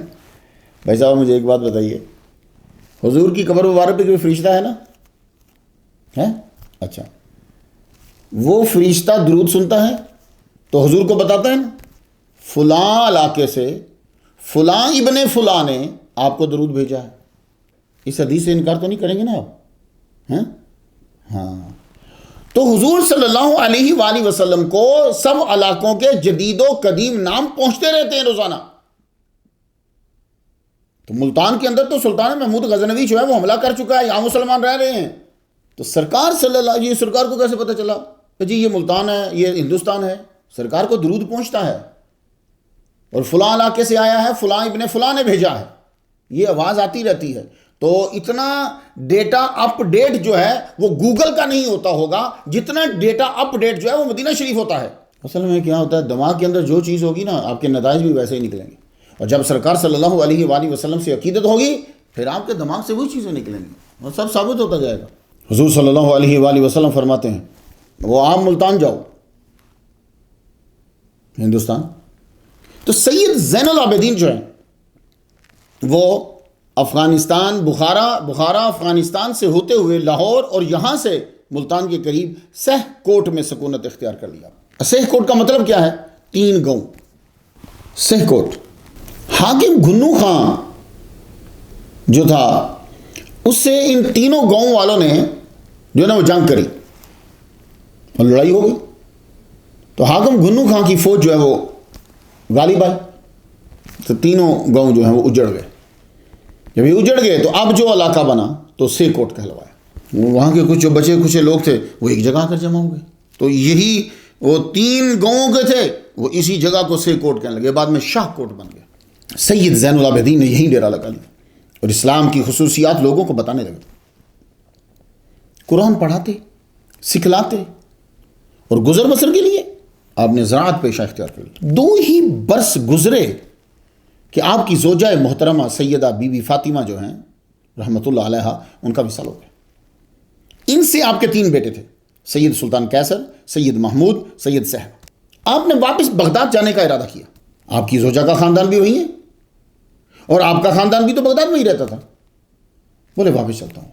بھائی صاحب مجھے ایک بات بتائیے، حضور کی قبر مبارک پہ کوئی فرشتہ ہے نا؟ ہے؟ اچھا، وہ فرشتہ درود سنتا ہے تو حضور کو بتاتا ہے نا فلاں علاقے سے فلاں ابن فلاں نے آپ کو درود بھیجا ہے۔ اس حدیث سے انکار تو نہیں کریں گے نا آپ؟ ہاں، تو حضور صلی اللہ علیہ وآلہ وسلم کو سب علاقوں کے جدید و قدیم نام پہنچتے رہتے ہیں روزانہ۔ تو ملتان کے اندر تو سلطان محمود غزنوی جو ہے وہ حملہ کر چکا ہے، یہاں مسلمان رہ رہے ہیں۔ تو سرکار صلی اللہ علیہ، سرکار کو کیسے پتہ چلا کہ جی یہ ملتان ہے، یہ ہندوستان ہے؟ سرکار کو درود پہنچتا ہے، اور فلاں علاقے سے آیا ہے، فلاں ابن فلاں نے بھیجا ہے، یہ آواز آتی رہتی ہے۔ تو اتنا ڈیٹا اپ ڈیٹ جو ہے وہ گوگل کا نہیں ہوتا ہوگا جتنا ڈیٹا اپ ڈیٹ جو ہے وہ مدینہ شریف ہوتا ہے۔ اصل میں کیا ہوتا ہے، دماغ کے اندر جو چیز ہوگی نا آپ کے نتائج بھی ویسے ہی نکلیں گے، اور جب سرکار صلی اللہ علیہ وآلہ وسلم سے عقیدت ہوگی پھر آپ کے دماغ سے وہی چیزیں نکلیں گی اور سب ثابت ہوتا جائے گا۔ حضور صلی اللہ علیہ وآلہ وسلم فرماتے ہیں وہ آپ ملتان جاؤ، ہندوستان۔ تو سید زین العابدین جو ہیں وہ افغانستان، بخارا افغانستان سے ہوتے ہوئے لاہور اور یہاں سے ملتان کے قریب سہ کوٹ میں سکونت اختیار کر لیا۔ سہ کوٹ کا مطلب کیا ہے؟ 3 گاؤں، سہ کوٹ۔ حاکم گھنو خان جو تھا اس سے ان تینوں گاؤں والوں نے جو ہے نا وہ جنگ کری اور لڑائی ہو گئی، تو حاکم گھنو خان کی فوج جو ہے وہ غالب آئی، تو تینوں گاؤں جو ہیں وہ اجڑ گئے۔ جب یہ اجڑ گئے تو اب جو علاقہ بنا تو سہ کوٹ کہلوایا۔ وہاں کے کچھ جو بچے کچھ لوگ تھے وہ ایک جگہ آ کر جمع ہو گئے، تو یہی وہ 3 گاؤں کے تھے وہ اسی جگہ کو سہ کوٹ کہنے لگے، بعد میں شاہ کوٹ بن گیا۔ سید زین العابدین نے یہی ڈیرا لگا لیا اور اسلام کی خصوصیات لوگوں کو بتانے لگے، قرآن پڑھاتے، سکھلاتے، اور گزر بسر کے لیے آپ نے زراعت پیشہ اختیار کر لی۔ 2 ہی برس گزرے کہ آپ کی زوجہ محترمہ سیدہ بی بی فاطمہ جو ہیں رحمۃ اللہ علیہا ان کا وصال ہو گیا۔ ان سے آپ کے 3 بیٹے تھے، سید سلطان قیصر، سید محمود، سید صہب۔ آپ نے واپس بغداد جانے کا ارادہ کیا، آپ کی زوجہ کا خاندان بھی وہی ہے اور آپ کا خاندان بھی تو بغداد میں ہی رہتا تھا۔ بولے واپس چلتا ہوں۔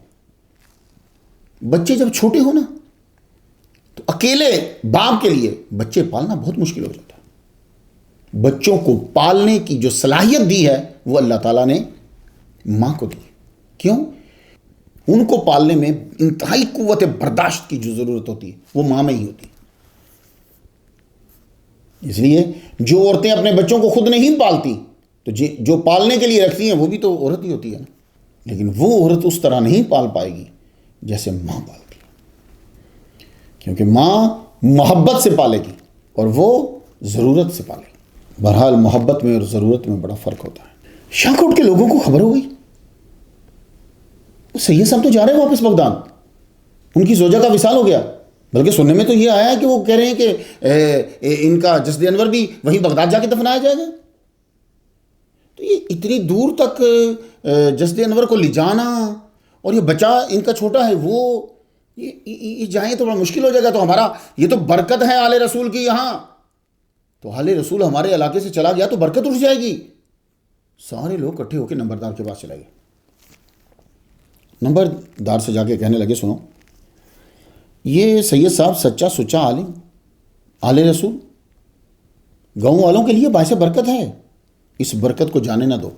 بچے جب چھوٹے ہو نا تو اکیلے باپ کے لیے بچے پالنا بہت مشکل ہو جاتا ہے۔ بچوں کو پالنے کی جو صلاحیت دی ہے وہ اللہ تعالیٰ نے ماں کو دی۔ کیوں؟ ان کو پالنے میں انتہائی قوت برداشت کی جو ضرورت ہوتی ہے وہ ماں میں ہی ہوتی ہے۔ اس لیے جو عورتیں اپنے بچوں کو خود نہیں پالتی تو جو پالنے کے لیے رکھتی ہیں وہ بھی تو عورت ہی ہوتی ہے نا، لیکن وہ عورت اس طرح نہیں پال پائے گی جیسے ماں پالتی ہے، کیونکہ ماں محبت سے پالے گی اور وہ ضرورت سے پالے گی۔ بہرحال محبت میں اور ضرورت میں بڑا فرق ہوتا ہے۔ شاہ کوٹ کے لوگوں کو خبر ہو گئی، سید صاحب تو جا رہے ہیں واپس بغداد، ان کی زوجہ کا وصال ہو گیا، بلکہ سننے میں تو یہ آیا ہے کہ وہ کہہ رہے ہیں کہ ان کا جسد انور بھی وہیں بغداد جا کے دفنایا جائے گا۔ تو یہ اتنی دور تک جسد انور کو لے جانا، اور یہ بچہ ان کا چھوٹا ہے وہ یہ جائیں تو بڑا مشکل ہو جائے گا۔ تو ہمارا یہ تو برکت ہے آل رسول کی، یہاں تو آل رسول ہمارے علاقے سے چلا گیا تو برکت اٹھ جائے گی۔ سارے لوگ اکٹھے ہو کے نمبردار کے پاس چلے گئے۔ نمبردار سے جا کے کہنے لگے سنو، یہ سید صاحب سچا سچا عالم آل رسول گاؤں والوں کے لیے باعث برکت ہے، اس برکت کو جانے نہ دو۔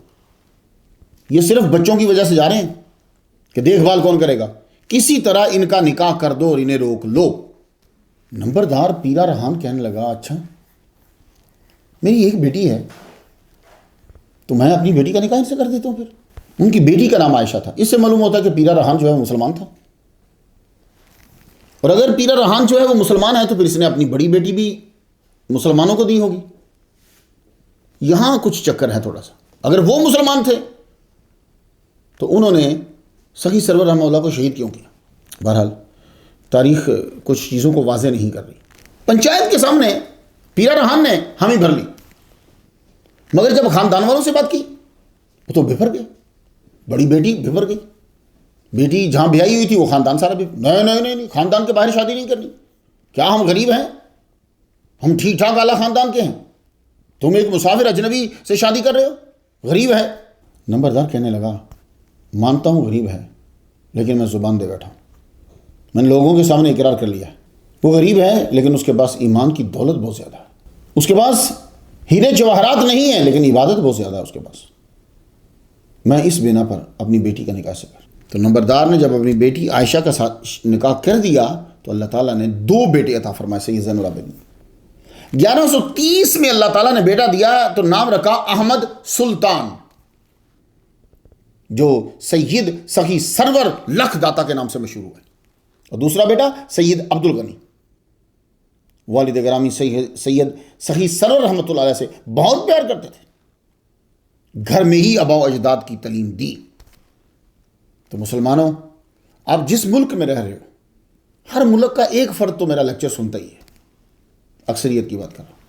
یہ صرف بچوں کی وجہ سے جا رہے ہیں کہ دیکھ بھال کون کرے گا، کسی طرح ان کا نکاح کر دو اور انہیں روک لو۔ نمبردار پیرا رحان کہنے لگا اچھا میری ایک بیٹی ہے تو میں اپنی بیٹی کا نکاح ان سے کر دیتا ہوں۔ پھر ان کی بیٹی کا نام عائشہ تھا، اس سے معلوم ہوتا ہے کہ پیرا رحان جو ہے وہ مسلمان تھا، اور اگر پیرا رحان جو ہے وہ مسلمان ہے تو پھر اس نے اپنی بڑی بیٹی بھی مسلمانوں کو دی ہوگی۔ یہاں کچھ چکر ہے تھوڑا سا، اگر وہ مسلمان تھے تو انہوں نے سخی سرور رحمہ اللہ کو شہید کیوں کیا؟ بہرحال تاریخ کچھ چیزوں کو واضح نہیں کر رہی۔ پنچایت کے سامنے پیرا رحان نے حامی بھر لی، مگر جب خاندان والوں سے بات کی وہ تو بفر گئے، بڑی بیٹی بفر گئی، بیٹی جہاں بیائی ہوئی تھی وہ خاندان سارا بھی نہیں، خاندان کے باہر شادی نہیں کرنی، کیا ہم غریب ہیں؟ ہم ٹھیک ٹھاک اعلیٰ خاندان کے ہیں، تم ایک مسافر اجنبی سے شادی کر رہے ہو، غریب ہے۔ نمبردار کہنے لگا مانتا ہوں غریب ہے، لیکن میں زبان دے بیٹھا ہوں، میں نے لوگوں کے سامنے اقرار کر لیا ہے، وہ غریب ہے لیکن اس کے پاس ایمان کی دولت بہت زیادہ ہے، اس کے پاس ہیرے جواہرات نہیں ہیں لیکن عبادت بہت زیادہ ہے اس کے پاس، میں اس بنا پر اپنی بیٹی کا نکاح سے کر۔ تو نمبردار نے جب اپنی بیٹی عائشہ کا ساتھ نکاح کر دیا تو اللہ تعالیٰ نے 2 بیٹے عطا فرمائے سید زین العابدین۔ 1130 میں اللہ تعالیٰ نے بیٹا دیا تو نام رکھا احمد سلطان، جو سید سخی سرور لکھ داتا کے نام سے مشہور ہوئے، اور دوسرا بیٹا سید عبد الغنی۔ والد گرامی سید سخی سرور رحمۃ اللہ علیہ سے بہت پیار کرتے تھے، گھر میں ہی آباء و اجداد کی تعلیم دی۔ تو مسلمانوں، آپ جس ملک میں رہ رہے ہو، ہر ملک کا ایک فرد تو میرا لیکچر سنتا ہی ہے، اکثریت کی بات کر رہا ہوں،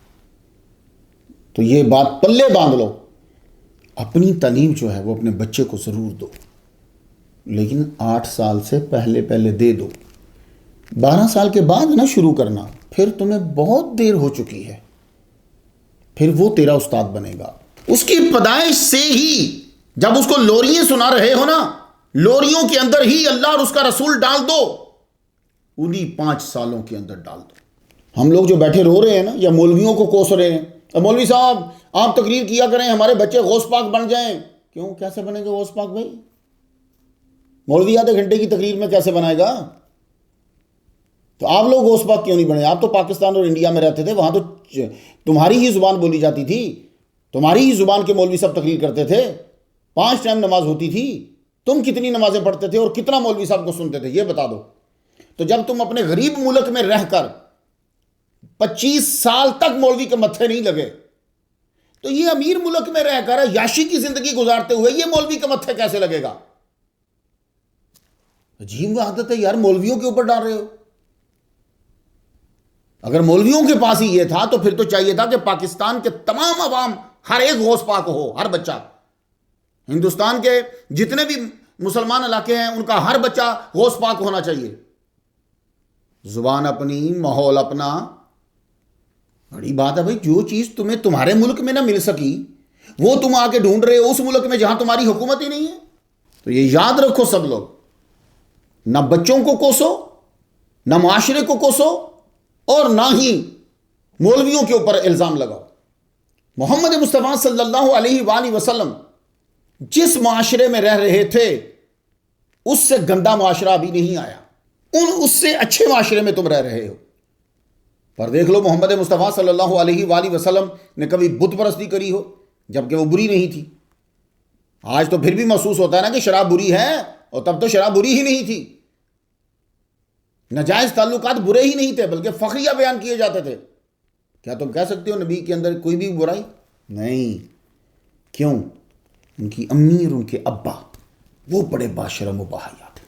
تو یہ بات پلے باندھ لو، اپنی تعلیم جو ہے وہ اپنے بچے کو ضرور دو، لیکن 8 سال سے پہلے دے دو، 12 سال کے بعد نہ شروع کرنا، پھر تمہیں بہت دیر ہو چکی ہے، پھر وہ تیرا استاد بنے گا۔ اس کی پیدائش سے ہی جب اس کو لوریاں سنا رہے ہو نا، لوریوں کے اندر ہی اللہ اور اس کا رسول ڈال دو، انہی 5 سالوں کے اندر ڈال دو۔ ہم لوگ جو بیٹھے رو رہے ہیں نا، یا مولویوں کو کوس رہے ہیں، مولوی صاحب آپ تقریر کیا کریں ہمارے بچے غوث پاک بن جائیں، کیوں کیسے بنے گا غوث پاک بھائی؟ مولوی آدھے گھنٹے کی تقریر میں کیسے بنائے گا؟ تو آپ لوگ غوث پاک کیوں نہیں بنے؟ آپ تو پاکستان اور انڈیا میں رہتے تھے، وہاں تو تمہاری ہی زبان بولی جاتی تھی، تمہاری ہی زبان کے مولوی صاحب تقریر کرتے تھے، 5 ٹائم نماز ہوتی تھی، تم کتنی نمازیں پڑھتے تھے اور کتنا مولوی صاحب کو سنتے تھے یہ بتا دو۔ تو جب تم اپنے غریب ملک میں رہ کر 25 سال تک مولوی کے متھے نہیں لگے، تو یہ امیر ملک میں رہ کر عیاشی کی زندگی گزارتے ہوئے یہ مولوی کے متھے کیسے لگے گا؟ عجیب عادت ہے یار، مولویوں کے اوپر ڈال رہے ہو۔ اگر مولویوں کے پاس ہی یہ تھا تو پھر تو چاہیے تھا کہ پاکستان کے تمام عوام ہر ایک غوث پاک ہو، ہر بچہ، ہندوستان کے جتنے بھی مسلمان علاقے ہیں ان کا ہر بچہ غوث پاک ہونا چاہیے۔ زبان اپنی، ماحول اپنا، بڑی بات ہے بھائی، جو چیز تمہیں تمہارے ملک میں نہ مل سکی وہ تم آ کے ڈھونڈ رہے ہو اس ملک میں جہاں تمہاری حکومت ہی نہیں ہے۔ تو یہ یاد رکھو سب لوگ، نہ بچوں کو کوسو، نہ معاشرے کو کوسو، اور نہ ہی مولویوں کے اوپر الزام لگاؤ۔ محمد مصطفیٰ صلی اللہ علیہ وآلہ وسلم جس معاشرے میں رہ رہے تھے اس سے گندا معاشرہ ابھی نہیں آیا، اس سے اچھے معاشرے میں تم رہ رہے ہو۔ پر دیکھ لو محمد مصطفیٰ صلی اللہ علیہ وآلہ وسلم نے کبھی بت پرستی کری ہو جبکہ وہ بری نہیں تھی۔ آج تو پھر بھی محسوس ہوتا ہے نا کہ شراب بری ہے، اور تب تو شراب بری ہی نہیں تھی، ناجائز تعلقات برے ہی نہیں تھے بلکہ فخریہ بیان کیے جاتے تھے۔ کیا تم کہہ سکتے ہو نبی کے اندر کوئی بھی برائی نہیں؟ کیوں؟ ان کی امی اور ان کے ابا وہ بڑے باشرم و باحیات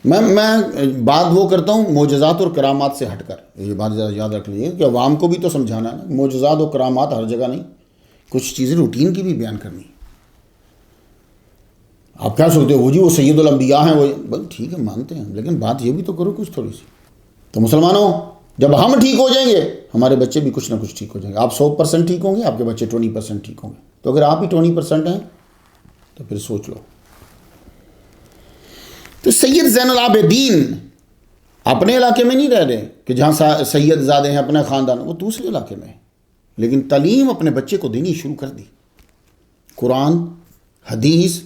ہیں۔ میں بات وہ کرتا ہوں معجزات اور کرامات سے ہٹ کر، یہ بات یاد رکھ لیجیے کہ عوام کو بھی تو سمجھانا ہے نا، معجزات اور کرامات ہر جگہ نہیں، کچھ چیزیں روٹین کی بھی بیان کرنی ہے۔ آپ کہہ سکتے ہو وہ جی وہ سید الانبیاء ہیں، وہ بس ٹھیک ہے مانتے ہیں، لیکن بات یہ بھی تو کرو کچھ تھوڑی سی۔ تو مسلمانوں، جب ہم ٹھیک ہو جائیں گے ہمارے بچے بھی کچھ نہ کچھ ٹھیک ہو جائیں گے۔ آپ 100% ٹھیک ہوں گے، آپ کے بچے 20% ٹھیک ہوں گے۔ تو اگر آپ ہی 20% ہیں تو پھر سوچ لو۔ تو سید زین العابدین اپنے علاقے میں نہیں رہ رہے کہ جہاں سید زادے ہیں اپنا خاندان، وہ دوسرے علاقے میں ہیں، لیکن تعلیم اپنے بچے کو دینی شروع کر دی۔ قرآن، حدیث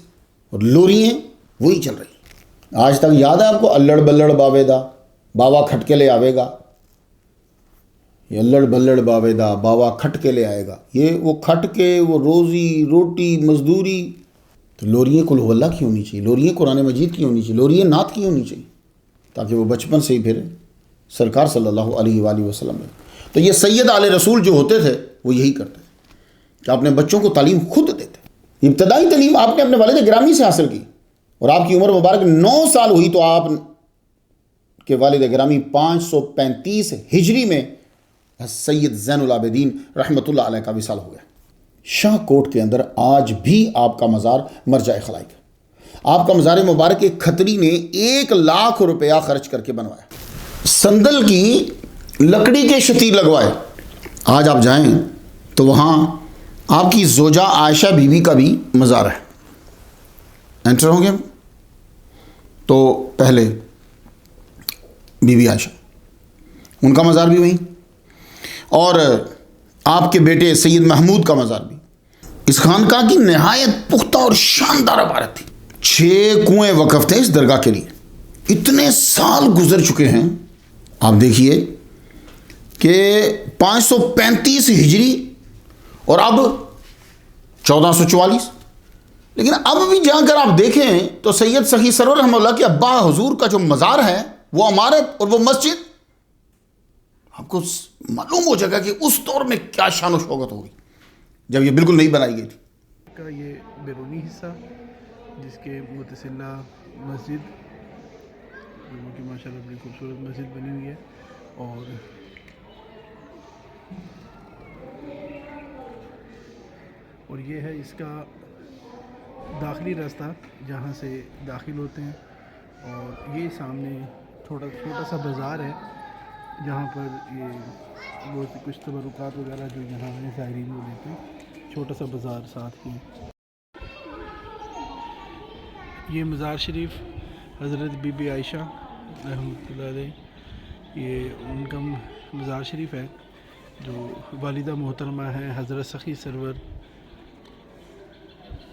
اور لوریاں وہی چل رہی۔ آج تک یاد ہے آپ کو الڑ بلڑ باویدہ، بابا کھٹ کے لے آوے گا، یہ الڑ بلڑ باویدہ بابا کھٹ کے لے آئے گا، یہ وہ کھٹ کے وہ روزی روٹی مزدوری۔ تو لوریاں قل هو اللہ کی ہونی چاہیے، لوریاں قرآن مجید کی ہونی چاہیے، لوریاں نعت کی ہونی چاہیے، تاکہ وہ بچپن سے ہی پھر سرکار صلی اللہ علیہ وآلہ وسلم میں۔ تو یہ سید آل رسول جو ہوتے تھے وہ یہی کرتے تھے کہ اپنے بچوں کو تعلیم خود دیتے۔ ابتدائی تعلیم آپ نے اپنے والد گرامی سے حاصل کی، اور آپ کی عمر مبارک 9 سال ہوئی تو آپ کے والد گرامی 535 ہجری میں سید زین العابدین رحمۃ اللہ علیہ کا وصال ہو گیا۔ شاہ کوٹ کے اندر آج بھی آپ کا مزار مرجع خلائق ہے. آپ کا مزار مبارک ایک کھتری نے 1,00,000 روپیہ خرچ کر کے بنوایا, سندل کی لکڑی کے شتیر لگوائے. آج آپ جائیں تو وہاں آپ کی زوجہ عائشہ بی بی کا بھی مزار ہے. انٹر ہوں گے تو پہلے بی بی عائشہ, ان کا مزار بھی وہیں, اور آپ کے بیٹے سید محمود کا مزار بھی. اس خانقاہ کی نہایت پختہ اور شاندار عمارت تھی. 6 کنویں وقف تھے اس درگاہ کے لیے. اتنے سال گزر چکے ہیں, آپ دیکھیے کہ 535 ہجری اور اب 1444, لیکن اب بھی جا کر آپ دیکھیں تو سید سخی سرور رحمہ اللہ کے ابا حضور کا جو مزار ہے, وہ عمارت اور وہ مسجد, آپ کو معلوم ہو جائے گا کہ اس دور میں کیا شان و شوکت ہوگی جب یہ بالکل نہیں بنائی گئی تھی. کا یہ بیرونی حصہ جس کے متصلہ مسجد جو کہ ماشاءاللہ بڑی خوبصورت مسجد بنی ہوئی ہے, اور یہ ہے اس کا داخلی راستہ جہاں سے داخل ہوتے ہیں. اور یہ سامنے چھوٹا سا بازار ہے جہاں پر یہ وہ کچھ تبرکات وغیرہ جو یہاں ہیں زائرین وہ لیتے ہیں. چھوٹا سا بازار ساتھ ہی. یہ مزار شریف حضرت بی بی عائشہ رحمۃ اللہ علیہ, یہ ان کا مزار شریف ہے جو والدہ محترمہ ہیں حضرت سخی سرور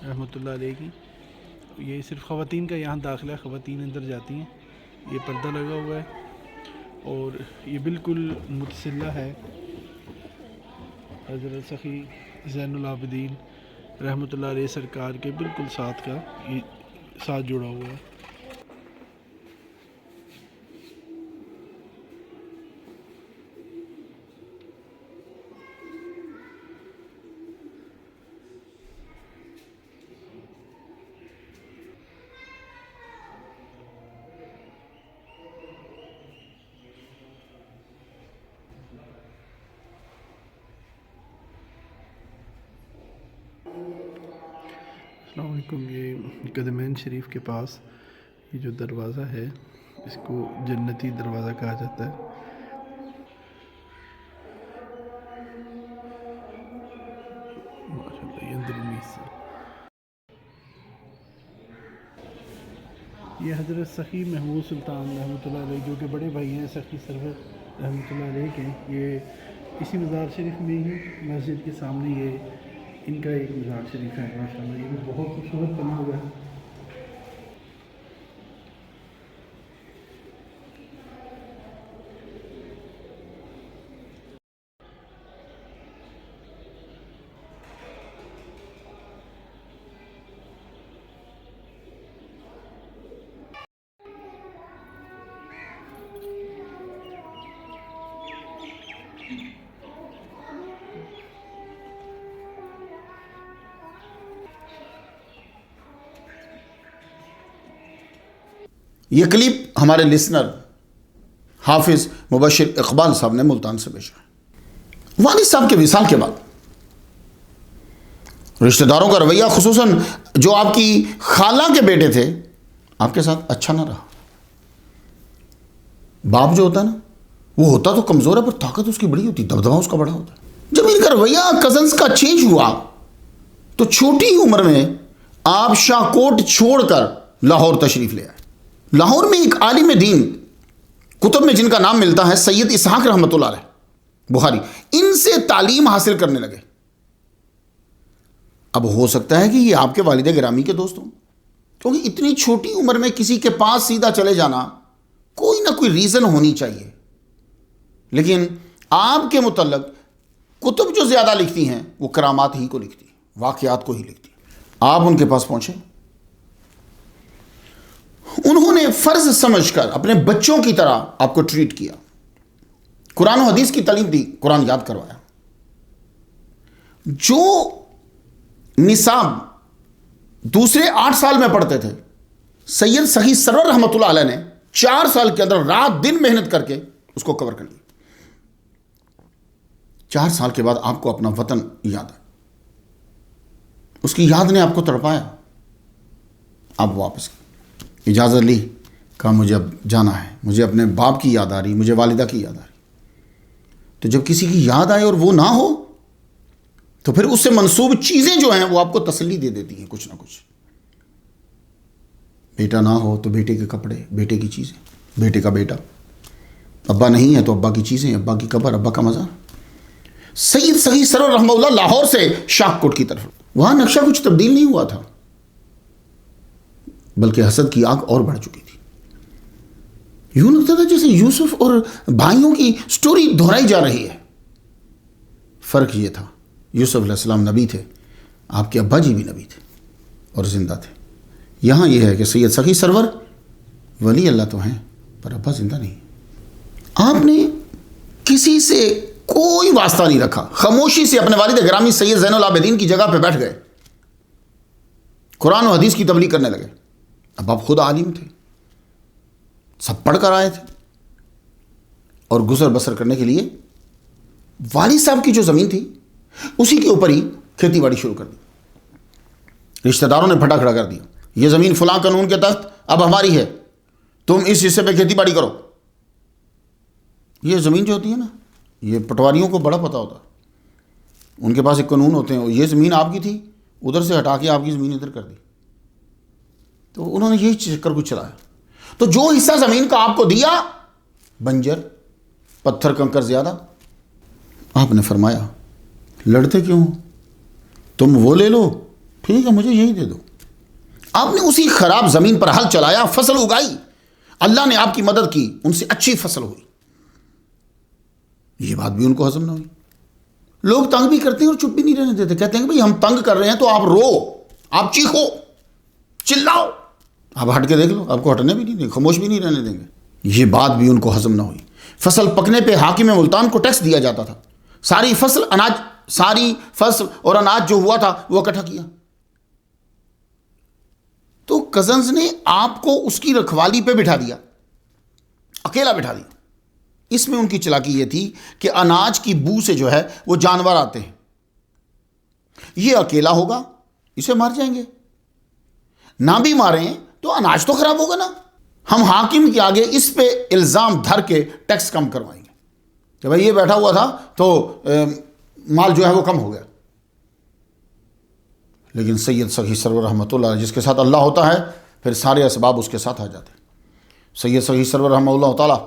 رحمۃ اللہ علیہ کی. یہ صرف خواتین کا یہاں داخلہ ہے, خواتین اندر جاتی ہیں. یہ پردہ لگا ہوا ہے اور یہ بالکل متصلہ ہے حضرت سخی زین العابدین رحمۃ اللہ علیہ سرکار کے بالکل ساتھ جڑا ہوا ہے. السلام علیکم. یہ قدمین شریف کے پاس یہ جو دروازہ ہے اس کو جنتی دروازہ کہا جاتا ہے. ماشاءاللہ یہ اندرونی حصہ. یہ حضرت سخی محمود سلطان رحمۃ اللہ علیہ جو کہ بڑے بھائی ہیں سخی سرور رحمۃ اللہ علیہ کے, یہ اسی مزار شریف میں ہی مسجد کے سامنے یہ ان کا ایک مزار شریف ہے. ماشاءاللہ یہ بھی بہت خوبصورت بنا ہوا ہے. یہ کلپ ہمارے لسنر حافظ مبشر اقبال صاحب نے ملتان سے بھیجا ہے. والد صاحب کے وصال کے بعد رشتہ داروں کا رویہ, خصوصاً جو آپ کی خالہ کے بیٹے تھے, آپ کے ساتھ اچھا نہ رہا. باپ جو ہوتا ہے نا, وہ ہوتا تو کمزور ہے پر طاقت اس کی بڑی ہوتی, دبدبا اس کا بڑا ہوتا ہے. جب ان کا رویہ کزنس کا چینج ہوا تو چھوٹی عمر میں آپ شاہ کوٹ چھوڑ کر لاہور تشریف لے آئے. لاہور میں ایک عالم دین کتب میں جن کا نام ملتا ہے سید اسحاق رحمۃ اللہ علیہ بخاری, ان سے تعلیم حاصل کرنے لگے. اب ہو سکتا ہے کہ یہ آپ کے والد گرامی کے دوست ہوں, کیونکہ اتنی چھوٹی عمر میں کسی کے پاس سیدھا چلے جانا کوئی نہ کوئی ریزن ہونی چاہیے. لیکن آپ کے متعلق کتب جو زیادہ لکھتی ہیں وہ کرامات ہی کو لکھتی ہیں, واقعات کو ہی لکھتی ہیں. آپ ان کے پاس پہنچے, انہوں نے فرض سمجھ کر اپنے بچوں کی طرح آپ کو ٹریٹ کیا, قرآن و حدیث کی تعلیم دی, قرآن یاد کروایا. جو نصاب دوسرے 8 سال میں پڑھتے تھے, سید سخی سرور رحمۃ اللہ علیہ نے 4 سال کے اندر رات دن محنت کر کے اس کو کور کر لیا. 4 سال کے بعد آپ کو اپنا وطن یاد ہے. اس کی یاد نے آپ کو تڑپایا، آپ واپس اجازت لی، کہا مجھے اب جانا ہے، مجھے اپنے باپ کی یاد آ رہی، مجھے والدہ کی یاد آ رہی۔ تو جب کسی کی یاد آئے اور وہ نہ ہو تو پھر اس سے منسوب چیزیں جو ہیں وہ آپ کو تسلی دے دیتی ہیں کچھ نہ کچھ۔ بیٹا نہ ہو تو بیٹے کے کپڑے، بیٹے کی چیزیں، بیٹے کا بیٹا، ابا نہیں ہے تو ابا کی چیزیں، ابا کی قبر، ابا کا مزار۔ سید سخی سرور رحمہ اللہ لاہور سے شاہ کوٹ کی طرف، وہاں نقشہ کچھ تبدیل نہیں ہوا تھا، بلکہ حسد کی آگ اور بڑھ چکی تھی۔ یوں لگتا تھا جیسے یوسف اور بھائیوں کی سٹوری دہرائی جا رہی ہے۔ فرق یہ تھا یوسف علیہ السلام نبی تھے، آپ کے ابا جی بھی نبی تھے اور زندہ تھے۔ یہاں یہ ہے کہ سید سخی سرور ولی اللہ تو ہیں پر ابا زندہ نہیں۔ آپ نے کسی سے کوئی واسطہ نہیں رکھا، خاموشی سے اپنے والد گرامی سید زین العابدین کی جگہ پہ بیٹھ گئے، قرآن و حدیث کی تبلیغ کرنے لگے۔ اب آپ خود عالم تھے، سب پڑھ کر آئے تھے، اور گزر بسر کرنے کے لیے والد صاحب کی جو زمین تھی اسی کے اوپر ہی کھیتی باڑی شروع کر دی۔ رشتہ داروں نے پھٹا کھڑا کر دیا، یہ زمین فلاں قانون کے تحت اب ہماری ہے، تم اس حصے پہ کھیتی باڑی کرو۔ یہ زمین جو ہوتی ہے نا، یہ پٹواریوں کو بڑا پتہ ہوتا، ان کے پاس ایک قانون ہوتے ہیں، یہ زمین آپ کی تھی، ادھر سے ہٹا کے آپ کی زمین ادھر کر دی۔ تو انہوں نے یہی چکر کو چلایا۔ تو جو حصہ زمین کا آپ کو دیا بنجر، پتھر کنکر زیادہ، آپ نے فرمایا لڑتے کیوں، تم وہ لے لو، ٹھیک ہے مجھے یہی دے دو۔ آپ نے اسی خراب زمین پر ہل چلایا، فصل اگائی، اللہ نے آپ کی مدد کی، ان سے اچھی فصل ہوئی۔ یہ بات بھی ان کو ہضم نہ ہوئی۔ لوگ تنگ بھی کرتے ہیں اور چپ بھی نہیں رہنے دیتے، کہتے ہیں کہ بھئی ہم تنگ کر رہے ہیں تو آپ رو، آپ چیخو، چلاؤ، آپ ہٹ کے دیکھ لو، آپ کو ہٹنے بھی نہیں دیں گے، خاموش بھی نہیں رہنے دیں گے۔ یہ بات بھی ان کو ہضم نہ ہوئی۔ فصل پکنے پہ حاکم ملتان کو ٹیکس دیا جاتا تھا، ساری فصل اور اناج جو ہوا تھا وہ اکٹھا کیا۔ تو کزنز نے آپ کو اس کی رکھوالی پہ بٹھا دیا، اکیلا بٹھا دیا۔ اس میں ان کی چلاکی یہ تھی کہ اناج کی بو سے جو ہے وہ جانور آتے ہیں، یہ اکیلا ہوگا اسے مار جائیں گے، نہ بھی ماریں تو اناج تو خراب ہوگا نا، ہم حاکم کے آگے اس پہ الزام دھر کے ٹیکس کم کروائیں گے کہ بھائی یہ بیٹھا ہوا تھا تو مال جو ہے وہ کم ہو گیا۔ لیکن سید سخی سرور رحمۃ اللہ علیہ، جس کے ساتھ اللہ ہوتا ہے پھر سارے اسباب اس کے ساتھ آ جاتے ہیں۔ سید سخی سرور رحمہ اللہ تعالیٰ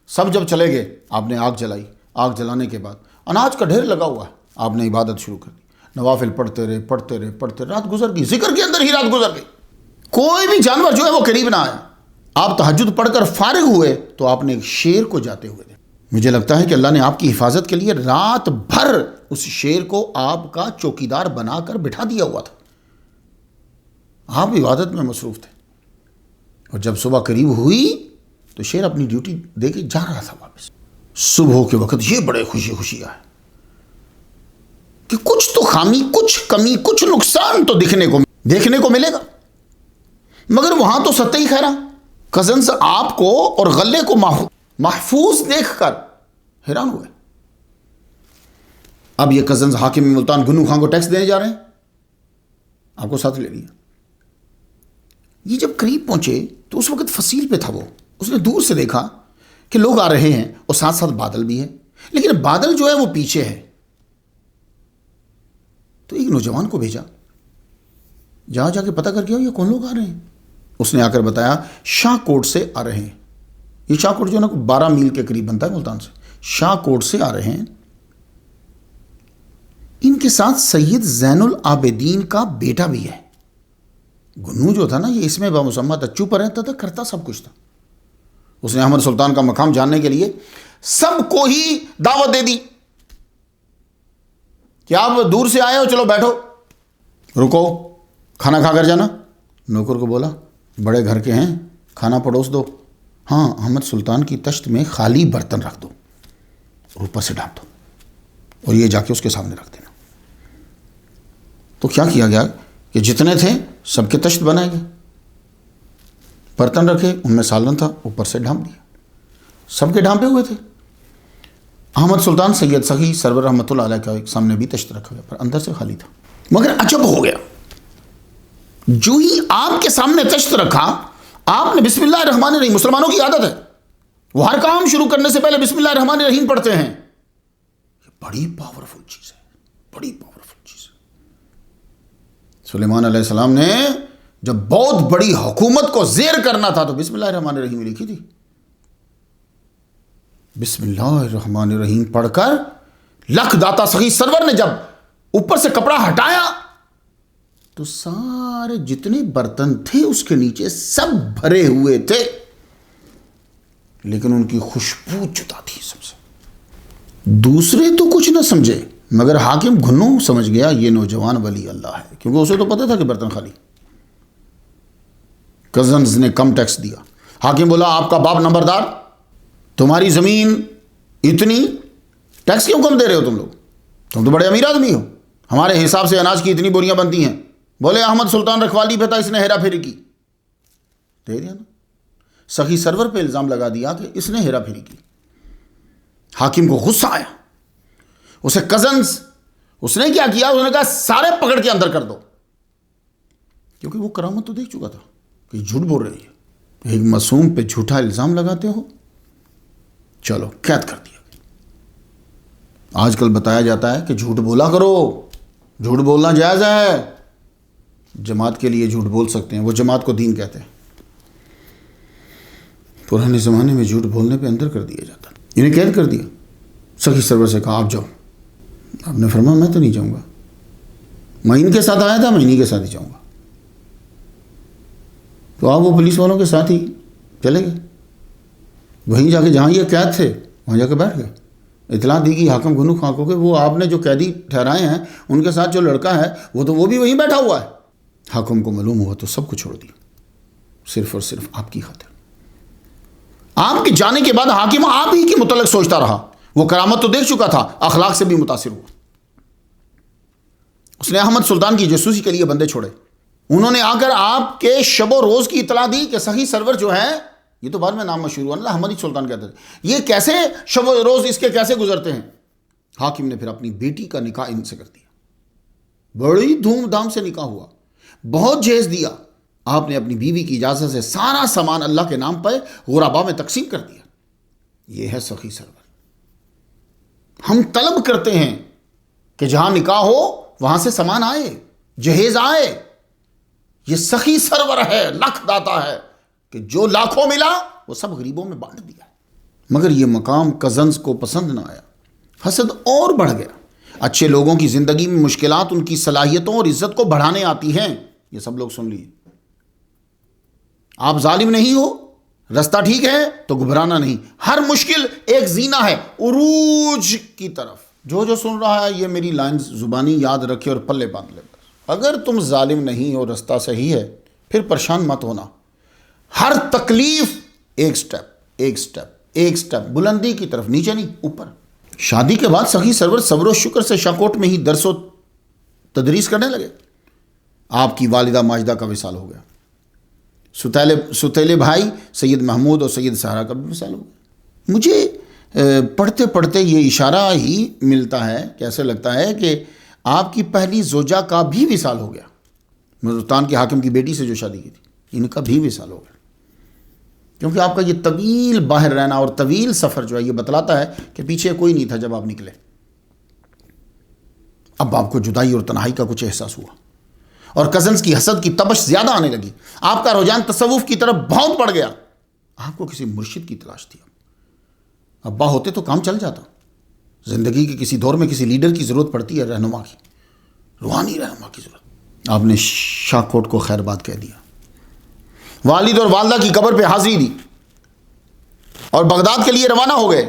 سب جب چلے گئے، آپ نے آگ جلائی، آگ جلانے کے بعد اناج کا ڈھیر لگا ہوا ہے، آپ نے عبادت شروع کر دی، نوافل پڑھتے رہے، رات گزر گئی، ذکر کے اندر ہی رات گزر گئی، کوئی بھی جانور جو ہے وہ قریب نہ آیا۔ آپ تہجد پڑھ کر فارغ ہوئے تو آپ نے ایک شیر کو جاتے ہوئے دیکھا۔ مجھے لگتا ہے کہ اللہ نے آپ کی حفاظت کے لیے رات بھر اس شیر کو آپ کا چوکیدار بنا کر بٹھا دیا ہوا تھا، آپ عبادت میں مصروف تھے، اور جب صبح قریب ہوئی تو شیر اپنی ڈیوٹی دے کے جا رہا تھا واپس۔ صبح کے وقت یہ بڑے خوشی آئے کہ کچھ تو خامی، کچھ کمی، کچھ نقصان تو دیکھنے کو ملے گا، مگر وہاں تو ستہ ہی خیرہ۔ کزنز آپ کو اور غلے کو محفوظ دیکھ کر حیران ہوئے۔ اب یہ کزنز حاکم ملتان گنو خان کو ٹیکس دینے جا رہے ہیں، آپ کو ساتھ لے لیا۔ یہ جب قریب پہنچے تو اس وقت فصیل پہ تھا وہ، اس نے دور سے دیکھا کہ لوگ آ رہے ہیں اور ساتھ ساتھ بادل بھی ہے، لیکن بادل جو ہے وہ پیچھے ہے۔ تو ایک نوجوان کو بھیجا، جا کے پتہ کر کے یہ کون لوگ آ رہے ہیں۔ اس نے آ کر بتایا شاہ کوٹ سے آ رہے ہیں، یہ شاہ کوٹ جو ہے نا 12 میل کے قریب بنتا ہے ملتان سے، شاہ کوٹ سے آ رہے ہیں، ان کے ساتھ سید زین العابدین کا بیٹا بھی ہے۔ گنو جو تھا نا یہ اس میں بامسمہ تچو پر رہتا تھا، کرتا سب کچھ تھا۔ اس نے احمد سلطان کا مقام جاننے کے لیے سب کو ہی دعوت دے دی کہ آپ دور سے آئے ہو، چلو بیٹھو، رکو، کھانا کھا کر جانا۔ نوکر کو بولا بڑے گھر کے ہیں، کھانا پڑوس دو، ہاں احمد سلطان کی تشت میں خالی برتن رکھ دو اور اوپر سے ڈھانپ دو، اور یہ جا کے اس کے سامنے رکھ دینا۔ تو کیا کیا گیا کہ جتنے تھے سب کے تشت بنائے گئے، برتن رکھے، ان میں سالن تھا، اوپر سے ڈھانپ دیا، سب کے ڈھانپے ہوئے تھے۔ احمد سلطان سید سخی سرور رحمۃ اللہ علیہ کا ایک سامنے بھی تشت رکھا گیا، پر اندر سے خالی تھا۔ مگر عجب ہو گیا، جو ہی آپ کے سامنے تشت رکھا آپ نے بسم اللہ الرحمن الرحیم، مسلمانوں کی عادت ہے وہ ہر کام شروع کرنے سے پہلے بسم اللہ الرحمن الرحیم پڑھتے ہیں. یہ بڑی پاورفل چیز ہے، بڑی پاورفل چیز ہے. سلیمان علیہ السلام نے جب بہت بڑی حکومت کو زیر کرنا تھا تو بسم اللہ الرحمن الرحیم لکھی تھی. بسم اللہ الرحمن الرحیم پڑھ کر لکھ داتا سخی سرور نے جب اوپر سے کپڑا ہٹایا تو سارے جتنے برتن تھے اس کے نیچے سب بھرے ہوئے تھے، لیکن ان کی خوشبو جدا تھی سب سے. دوسرے تو کچھ نہ سمجھے مگر حاکم گھنو سمجھ گیا یہ نوجوان ولی اللہ ہے، کیونکہ اسے تو پتا تھا کہ برتن خالی. کزنز نے کم ٹیکس دیا. حاکم بولا آپ کا باپ نمبردار، تمہاری زمین اتنی، ٹیکس کیوں کم دے رہے ہو تم تو بڑے امیر آدمی ہو، ہمارے حساب سے اناج کی اتنی بوریاں بنتی ہیں. بولے احمد سلطان رکھوالی پہ تھا، اس نے ہیرا پھیری کی. دے دیا نا، سخی سرور پہ الزام لگا دیا کہ اس نے ہیرا پھیری کی. حاکم کو غصہ آیا. اسے کزنز اس نے کیا کیا، اس نے کہا سارے پکڑ کے اندر کر دو، کیونکہ وہ کرامت تو دیکھ چکا تھا کہ جھوٹ بول رہی ہے. ایک معصوم پہ جھوٹا الزام لگاتے ہو، چلو قید کر دیا. آج کل بتایا جاتا ہے کہ جھوٹ بولا کرو، جھوٹ بولنا جائز ہے. جماعت کے لیے جھوٹ بول سکتے ہیں، وہ جماعت کو دین کہتے ہیں. پرانے زمانے میں جھوٹ بولنے پہ اندر کر دیا جاتا، انہیں قید کر دیا. سخی سرور سے کہا آپ جاؤ. آپ نے فرمایا میں تو نہیں جاؤں گا، میں ان کے ساتھ آیا تھا، میں انہیں کے ساتھ ہی جاؤں گا. تو آپ وہ پولیس والوں کے ساتھ ہی چلے گئے. وہیں جا کے جہاں یہ قید تھے وہاں جا کے بیٹھ گئے. اطلاع دی گئی حاکم گھنو خان کو کہ وہ آپ نے جو قیدی ٹھہرائے ہیں ان کے ساتھ جو لڑکا ہے وہ بھی وہیں بیٹھا ہوا ہے. حاکم کو معلوم ہوا تو سب کو چھوڑ دیا، صرف اور صرف آپ کی خاطر. آپ کے جانے کے بعد حاکم آپ ہی کے متعلق سوچتا رہا. وہ کرامت تو دیکھ چکا تھا، اخلاق سے بھی متاثر ہوا. اس نے احمد سلطان کی جاسوسی کے لیے بندے چھوڑے. انہوں نے آ کر آپ کے شب و روز کی اطلاع دی کہ سخی سرور جو ہے، یہ تو بعد میں نام مشہور ہوا نا، احمدی سلطان کہتے تھے، یہ کیسے شب و روز اس کے کیسے گزرتے ہیں. حاکم نے پھر اپنی بیٹی کا نکاح ان سے کر دیا. بڑی دھوم دھام سے نکاح ہوا، بہت جہیز دیا. آپ نے اپنی بیوی کی اجازت سے سارا سامان اللہ کے نام پر غربا میں تقسیم کر دیا. یہ ہے سخی سرور. ہم طلب کرتے ہیں کہ جہاں نکاح ہو وہاں سے سامان آئے، جہیز آئے. یہ سخی سرور ہے، لکھ داتا ہے کہ جو لاکھوں ملا وہ سب غریبوں میں بانٹ دیا. مگر یہ مقام کزنز کو پسند نہ آیا، حسد اور بڑھ گیا. اچھے لوگوں کی زندگی میں مشکلات ان کی صلاحیتوں اور عزت کو بڑھانے آتی ہیں. یہ سب لوگ سن لیجیے. آپ ظالم نہیں ہو، رستہ ٹھیک ہے تو گھبرانا نہیں. ہر مشکل ایک زینہ ہے عروج کی طرف. جو سن رہا ہے یہ میری لائنز زبانی یاد رکھے اور پلے باندھ لے. اگر تم ظالم نہیں ہو، رستہ صحیح ہے، پھر پریشان مت ہونا. ہر تکلیف ایک سٹیپ بلندی کی طرف، نیچے نہیں اوپر. شادی کے بعد سخی سرور صبر و شکر سے شاکوٹ میں ہی درس و تدریس کرنے لگے. آپ کی والدہ ماجدہ کا وصال ہو گیا. ستیلے بھائی سید محمود اور سید سہرا کا بھی وصال ہو گیا. مجھے پڑھتے پڑھتے یہ اشارہ ہی ملتا ہے کہ ایسے لگتا ہے کہ آپ کی پہلی زوجہ کا بھی وصال ہو گیا. ملتان کے حاکم کی بیٹی سے جو شادی کی تھی ان کا بھی وصال ہو گیا. کیونکہ آپ کا یہ طویل باہر رہنا اور طویل سفر جو ہے یہ بتلاتا ہے کہ پیچھے کوئی نہیں تھا جب آپ نکلے. اب آپ کو جدائی اور تنہائی کا کچھ احساس ہوا اور کزنز کی حسد کی تبش زیادہ آنے لگی. آپ کا رجحان تصوف کی طرف بہت بڑھ گیا. آپ کو کسی مرشد کی تلاش تھی. ابا ہوتے تو کام چل جاتا. زندگی کے کسی دور میں کسی لیڈر کی ضرورت پڑتی ہے، رہنما کی، روحانی رہنما کی ضرورت. آپ نے شاکوٹ کو خیر بات کہہ دیا. والد اور والدہ کی قبر پہ حاضری دی اور بغداد کے لیے روانہ ہو گئے.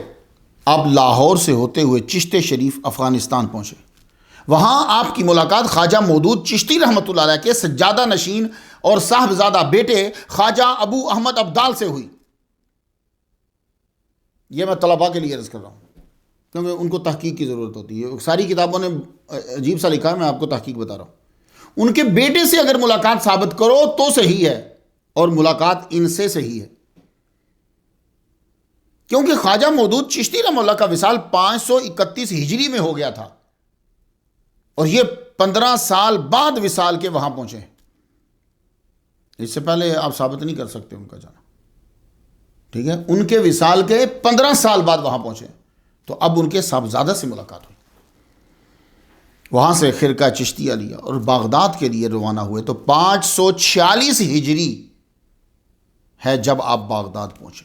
آپ لاہور سے ہوتے ہوئے چشت شریف افغانستان پہنچے. وہاں آپ کی ملاقات خواجہ مودود چشتی رحمۃ اللہ علیہ کے سجادہ نشین اور صاحبزادہ بیٹے خواجہ ابو احمد ابدال سے ہوئی. یہ میں طلباء کے لیے عرض کر رہا ہوں کیونکہ ان کو تحقیق کی ضرورت ہوتی ہے. ساری کتابوں نے عجیب سا لکھا ہے، میں آپ کو تحقیق بتا رہا ہوں. ان کے بیٹے سے اگر ملاقات ثابت کرو تو صحیح ہے، اور ملاقات ان سے صحیح ہے. کیونکہ خواجہ مودود چشتی رحمہ اللہ کا وصال 531 ہجری میں ہو گیا تھا اور یہ 15 سال بعد وصال کے وہاں پہنچے. اس سے پہلے آپ ثابت نہیں کر سکتے ان کا جانا، ٹھیک ہے؟ ان کے وصال کے 15 سال بعد وہاں پہنچے، تو اب ان کے صاحبزادہ سے ملاقات ہوئی، وہاں سے خرقہ چشتیہ لیا اور بغداد کے لیے روانہ ہوئے۔ تو 546 ہجری ہے جب آپ بغداد پہنچے۔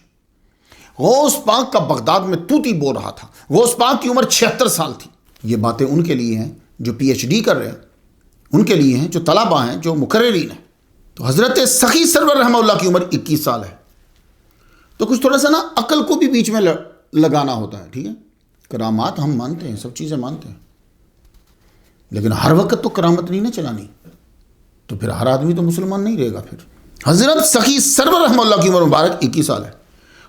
غوث پاک کا بغداد میں توتی بول رہا تھا، غوث پاک کی عمر 76 سال تھی۔ یہ باتیں ان کے لیے ہیں جو پی ایچ ڈی کر رہے ہیں، ان کے لیے ہیں جو طلبہ ہیں، جو مقررین ہیں۔ تو حضرت سخی سرور رحمہ اللہ کی عمر 21 سال ہے۔ تو کچھ تھوڑا سا نا عقل کو بھی بیچ میں لگانا ہوتا ہے، ٹھیک ہے؟ کرامات ہم مانتے ہیں، سب چیزیں مانتے ہیں، لیکن ہر وقت تو کرامت نہیں نہ چلانی، تو پھر ہر آدمی تو مسلمان نہیں رہے گا۔ پھر حضرت سخی سرور رحمہ اللہ کی عمر مبارک 21 سال ہے،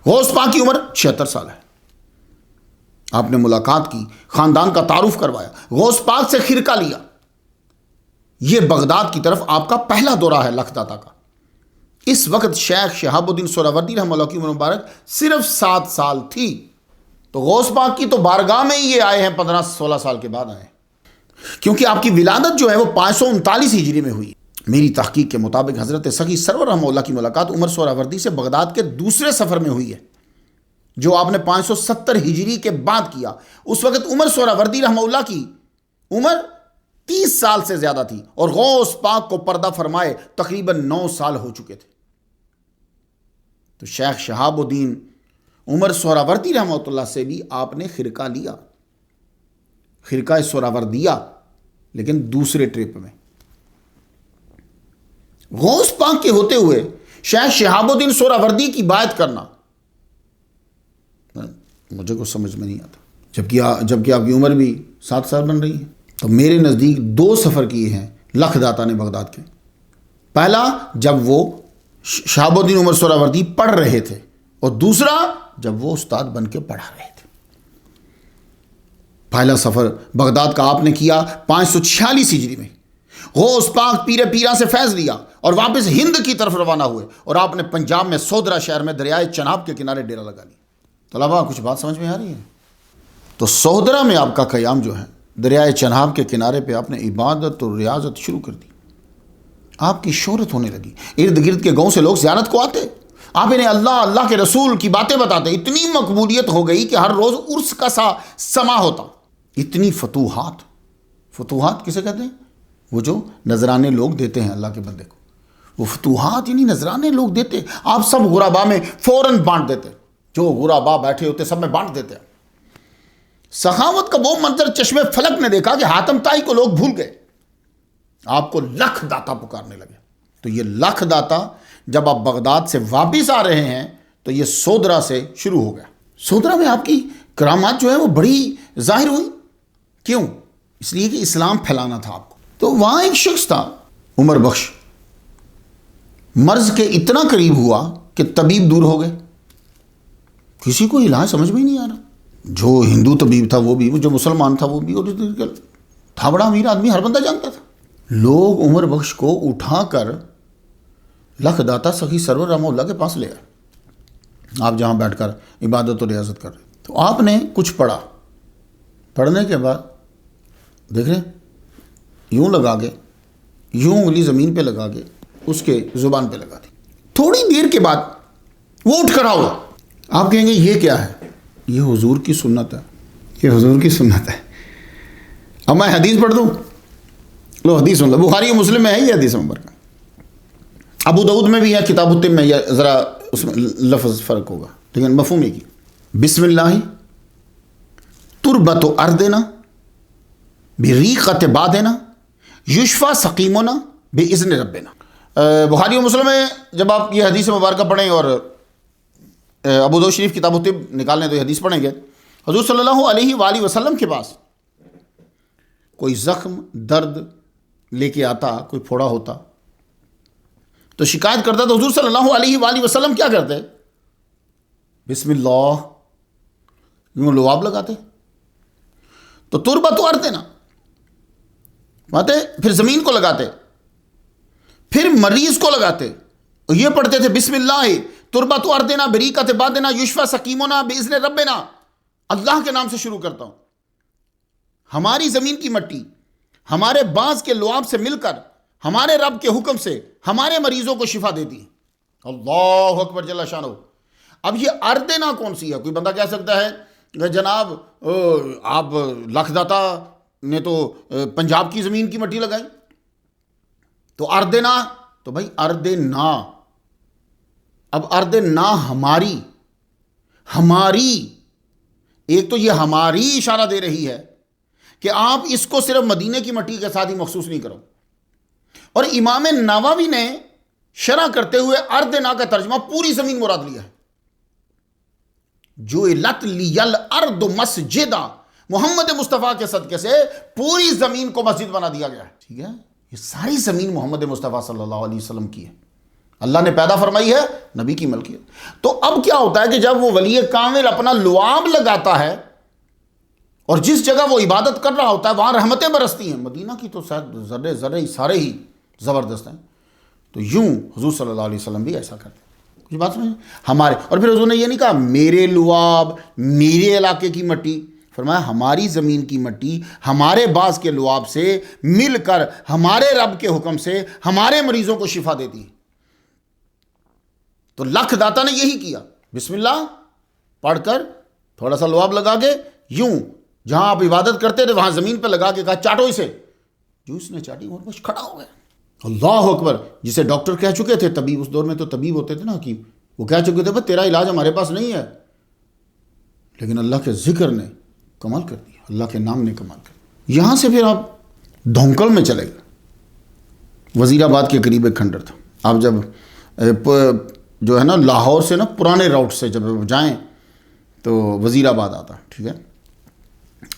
غوث پاک کی عمر 76 سال ہے۔ آپ نے ملاقات کی، خاندان کا تعارف کروایا، غوث پاک سے خرقہ لیا۔ یہ بغداد کی طرف آپ کا پہلا دورہ ہے لکھ داتا کا۔ اس وقت شیخ شہاب الدین سہروردی رحمہ اللہ کی عمر مبارک صرف 7 سال تھی، تو غوث پاک کی تو بارگاہ میں ہی یہ آئے ہیں 15-16 سال کے بعد آئے ہیں، کیونکہ آپ کی ولادت جو ہے وہ 539 ہجری میں ہوئی۔ میری تحقیق کے مطابق حضرت سخی سرور رحمہ اللہ کی ملاقات عمر سہروردی سے بغداد کے دوسرے سفر میں ہوئی ہے، جو آپ نے 570 ہجری کے بعد کیا۔ اس وقت عمر سہروردی رحمہ اللہ کی عمر 30 سال سے زیادہ تھی، اور غوث پاک کو پردہ فرمائے تقریباً 9 سال ہو چکے تھے۔ تو شیخ شہاب الدین عمر سہروردی رحمہ اللہ سے بھی آپ نے خرقہ لیا، خرقہ سہروردیہ، لیکن دوسرے ٹرپ میں۔ غوث پاک کے ہوتے ہوئے شیخ شہاب الدین سہروردی کی بیعت کرنا مجھے کو سمجھ میں نہیں آتا، جبکہ آپ کی عمر بھی 7 سال بن رہی ہے۔ تو میرے نزدیک 2 سفر کیے ہیں لکھ داتا نے بغداد کے۔ پہلا جب وہ شہاب الدین عمر سہروردی پڑھ رہے تھے، اور دوسرا جب وہ استاد بن کے پڑھا رہے تھے۔ پہلا سفر بغداد کا آپ نے کیا 546 ہجری میں۔ غوث پاک پیر پیرا سے فیض لیا اور واپس ہند کی طرف روانہ ہوئے، اور آپ نے پنجاب میں سودرا شہر میں دریائے چناب کے کنارے ڈیرا لگا لیا۔ طلباء کچھ بات سمجھ میں آ رہی ہے؟ تو سودرا میں آپ کا قیام جو ہے، دریائے چناب کے کنارے پہ آپ نے عبادت اور ریاضت شروع کر دی۔ آپ کی شہرت ہونے لگی، ارد گرد کے گاؤں سے لوگ زیارت کو آتے، آپ انہیں اللہ کے رسول کی باتیں بتاتے۔ اتنی مقبولیت ہو گئی کہ ہر روز عرس کا سما ہوتا۔ اتنی فتوحات کسے کہتے ہیں؟ وہ جو نذرانے لوگ دیتے ہیں اللہ کے بندے کو، وہ فتوحات یعنی نذرانے لوگ دیتے۔ آپ سب غربا میں فوراً بانٹ دیتے، جو غربا بیٹھے ہوتے سب میں بانٹ دیتے۔ سخاوت کا وہ منظر چشمے فلک نے دیکھا کہ حاتم طائی کو لوگ بھول گئے، آپ کو لکھ داتا پکارنے لگے۔ تو یہ لکھ داتا جب آپ بغداد سے واپس آ رہے ہیں تو یہ سودرا سے شروع ہو گیا۔ سودرا میں آپ کی کرامات جو ہے وہ بڑی ظاہر ہوئی۔ کیوں؟ اس لیے کہ اسلام پھیلانا تھا آپ کو۔ تو وہاں ایک شخص تھا عمر بخش، مرض کے اتنا قریب ہوا کہ طبیب دور ہو گئے، کسی کو علاج سمجھ میں ہی نہیں آ رہا۔ جو ہندو طبیب تھا وہ بھی، جو مسلمان تھا وہ بھی، اور تھا بڑا امیر آدمی، ہر بندہ جانتا تھا۔ لوگ عمر بخش کو اٹھا کر لکھ داتا سخی سرور رحمہ اللہ کے پاس لے آئے، آپ جہاں بیٹھ کر عبادت و ریاضت کر رہے۔ تو آپ نے کچھ پڑھا، پڑھنے کے بعد دیکھ رہے یوں لگا کے، یوں انگلی زمین پہ لگا کے اس کے زبان پہ لگا دی۔ تھوڑی دیر کے بعد وہ اٹھ کر آؤ، آپ کہیں گے یہ کیا ہے؟ یہ حضور کی سنت ہے، یہ حضور کی سنت ہے۔ اب میں حدیث پڑھ دوں، لو حدیث سن لو، بخاری و مسلم میں ہے یہ حدیث نمبر کا، ابو داؤد میں بھی ہے، کتاب الطب میں، ذرا اس میں لفظ فرق ہوگا لیکن مفہوم ایک ہی۔ بسم اللہ تربت اردنا بریقت بادنا یشفا سقیمنا باذن ربنا۔ بخاری و مسلم میں جب آپ یہ حدیث مبارکہ پڑھیں اور ابو داؤد شریف کتاب الطب نکالنے تو یہ حدیث پڑھیں گے، حضور صلی اللہ علیہ وآلہ وسلم کے پاس کوئی زخم درد لے کے آتا، کوئی پھوڑا ہوتا تو شکایت کرتا، تو حضور صلی اللہ علیہ وآلہ وسلم کیا کرتے؟ بسم اللہ یوں لعاب لگاتے، تو تربت اردنا آتے، پھر زمین کو لگاتے، پھر مریض کو لگاتے، اور یہ پڑھتے تھے بسم اللہ تربت اردنا بریقت بادنا یشفا سقیمنا باذن ربنا، اللہ کے نام سے شروع کرتا ہوں۔ ہماری زمین کی مٹی ہمارے بانس کے لعاب سے مل کر ہمارے رب کے حکم سے ہمارے مریضوں کو شفا دیتی ہیں۔ اللہ اکبر جل شانہ۔ اب یہ اردنا کون سی ہے؟ کوئی بندہ کہہ سکتا ہے کہ جناب آپ لکھ داتا نے تو پنجاب کی زمین کی مٹی لگائی، تو اردنا، تو بھائی اردنا، اب اردنا ہماری ایک تو یہ ہماری اشارہ دے رہی ہے کہ آپ اس کو صرف مدینے کی مٹی کے ساتھ ہی مخصوص نہیں کرو، اور امام نووی نے شرح کرتے ہوئے اردنا کا ترجمہ پوری زمین مراد لیا ہے۔ جو لت لیل ارض مسجدہ، محمد مصطفیٰ کے صدقے سے پوری زمین کو مسجد بنا دیا گیا ہے، ٹھیک ہے؟ یہ ساری زمین محمد مصطفیٰ صلی اللہ علیہ وسلم کی ہے، اللہ نے پیدا فرمائی ہے، نبی کی ملکیت۔ تو اب کیا ہوتا ہے کہ جب وہ ولی کامل اپنا لعاب لگاتا ہے اور جس جگہ وہ عبادت کر رہا ہوتا ہے وہاں رحمتیں برستی ہیں، مدینہ کی تو ذرے ذرے سارے ہی زبردست ہیں، تو یوں حضور صلی اللہ علیہ وسلم بھی ایسا کرتے ہیں۔ کچھ بات سمجھ ہمارے، اور پھر حضور نے یہ نہیں کہا میرے لعاب، میرے علاقے کی مٹی، فرمایا ہماری زمین کی مٹی ہمارے بعض کے لعاب سے مل کر ہمارے رب کے حکم سے ہمارے مریضوں کو شفا دیتی ہے۔ تو لکھ داتا نے یہی کیا، بسم اللہ پڑھ کر تھوڑا سا لعاب لگا کے یوں جہاں آپ عبادت کرتے تھے وہاں زمین پہ لگا کے کہا چاٹو اسے، جو اس نے چاٹی اور بس کھڑا ہو گیا۔ اللہ اکبر۔ جسے ڈاکٹر کہہ چکے تھے، طبیب، اس دور میں تو طبیب ہوتے تھے نا، حکیم، وہ کہہ چکے تھے بس تیرا علاج ہمارے پاس نہیں ہے، لیکن اللہ کے ذکر نے کمال کر دیا، اللہ کے نام نے کمال کر دیا۔ یہاں سے پھر آپ دھونکل میں چلے گئے، وزیر آباد کے قریب ایک کھنڈر تھا۔ آپ جب جو ہے نا لاہور سے نا پرانے راؤٹ سے جب جائیں تو وزیر آباد آتا، ٹھیک ہے؟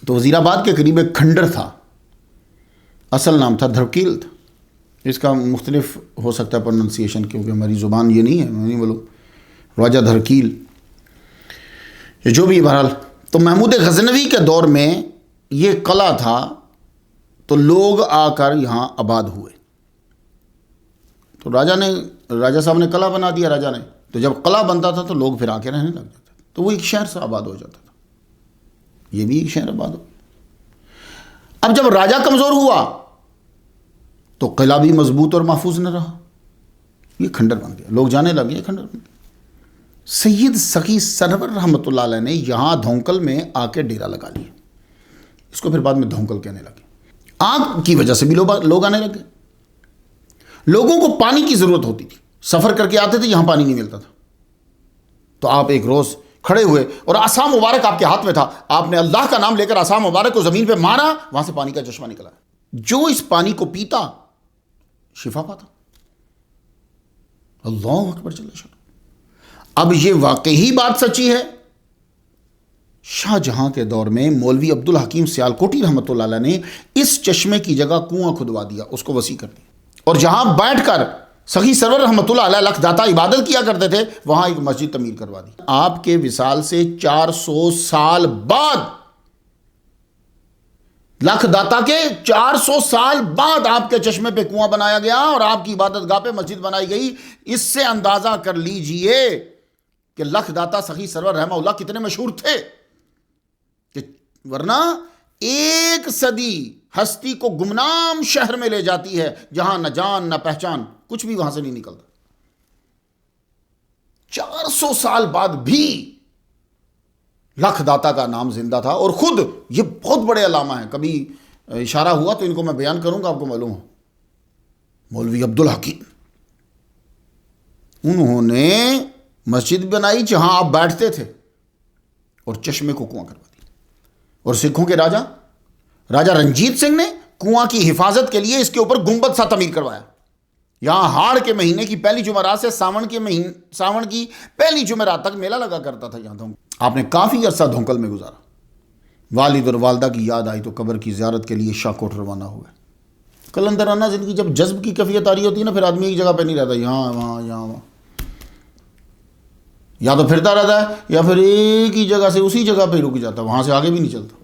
تو وزیر آباد کے قریب ایک کھنڈر تھا، اصل نام تھا دھرکیل تھا، اس کا مختلف ہو سکتا ہے پروننسیشن، کیونکہ ہماری زبان یہ نہیں ہے، میں نہیں بولوں راجہ دھرکیل، یہ جو بھی بہرحال۔ تو محمود غزنوی کے دور میں یہ قلعہ تھا، تو لوگ آ کر یہاں آباد ہوئے، تو راجہ صاحب نے قلعہ بنا دیا راجہ نے، تو جب قلعہ بنتا تھا تو لوگ پھر آ کے رہنے لگ جاتے تھے، تو وہ ایک شہر سے آباد ہو جاتا تھا، یہ بھی ایک شہر آباد ہو۔ اب جب راجہ کمزور ہوا تو قلعہ بھی مضبوط اور محفوظ نہ رہا، یہ کھنڈر بن گیا، لوگ جانے لگے، کھنڈر بن گیا۔ سید سخی سرور رحمۃ اللہ علیہ نے یہاں دھونکل میں آ کے ڈیرا لگا لیا، اس کو پھر بعد میں دھونکل کہنے لگے۔ آگ کی وجہ سے بھی لوگ آنے لگے، لوگوں کو پانی کی ضرورت ہوتی تھی، سفر کر کے آتے تھے، یہاں پانی نہیں ملتا تھا، تو آپ ایک روز کھڑے ہوئے اور عصا مبارک آپ کے ہاتھ میں تھا، آپ نے اللہ کا نام لے کر عصا مبارک کو زمین پہ مارا، وہاں سے پانی کا چشمہ نکلا، جو اس پانی کو پیتا شفا پاتا۔ اللہ اکبر جل شانہ۔ اب یہ واقعی بات سچی ہے، شاہ جہاں کے دور میں مولوی عبدالحکیم سیالکوٹی رحمۃ اللہ علیہ نے اس چشمے کی جگہ کنواں کھدوا دیا، اس کو وسیع کر دیا، اور جہاں بیٹھ کر سخی سرور رحمۃ اللہ علیہ لکھ داتا عبادت کیا کرتے تھے وہاں ایک مسجد تعمیر کروا دی۔ آپ کے وصال سے 400 سال بعد، لکھ داتا کے 400 سال بعد آپ کے چشمے پہ کنواں بنایا گیا اور آپ کی عبادت گاہ پہ مسجد بنائی گئی۔ اس سے اندازہ کر لیجئے کہ لکھ داتا سخی سرور رحمہ اللہ کتنے مشہور تھے، کہ ورنہ ایک صدی ہستی کو گمنام شہر میں لے جاتی ہے جہاں نہ جان نہ پہچان، کچھ بھی وہاں سے نہیں نکلتا۔ 400 سال بعد بھی لکھ داتا کا نام زندہ تھا، اور خود یہ بہت بڑے علامہ ہیں، کبھی اشارہ ہوا تو ان کو میں بیان کروں گا، آپ کو معلوم ہو، مولوی عبدالحکیم، انہوں نے مسجد بنائی جہاں آپ بیٹھتے تھے اور چشمے کو کنواں کروا دیا۔ اور سکھوں کے راجہ رنجیت سنگھ نے کنواں کی حفاظت کے لیے اس کے اوپر گنبد سا تعمیر کروایا۔ یہاں ہاڑ کے مہینے کی پہلی جمعرات سے ساون کی پہلی جمعرات تک میلہ لگا کرتا تھا یہاں۔ آپ نے کافی عرصہ دھونکل میں گزارا، والد اور والدہ کی یاد آئی تو قبر کی زیارت کے لیے شاہ کوٹ روانہ ہوئے۔ کلندرانہ زندگی جب جذب کی کیفیت آ رہی ہوتی ہے نا، پھر آدمی ایک جگہ پہ نہیں رہتا، یہاں وہاں، یا تو پھرتا رہتا ہے یا پھر ایک ہی جگہ سے اسی جگہ پہ رک جاتا، وہاں سے آگے بھی نہیں چلتا۔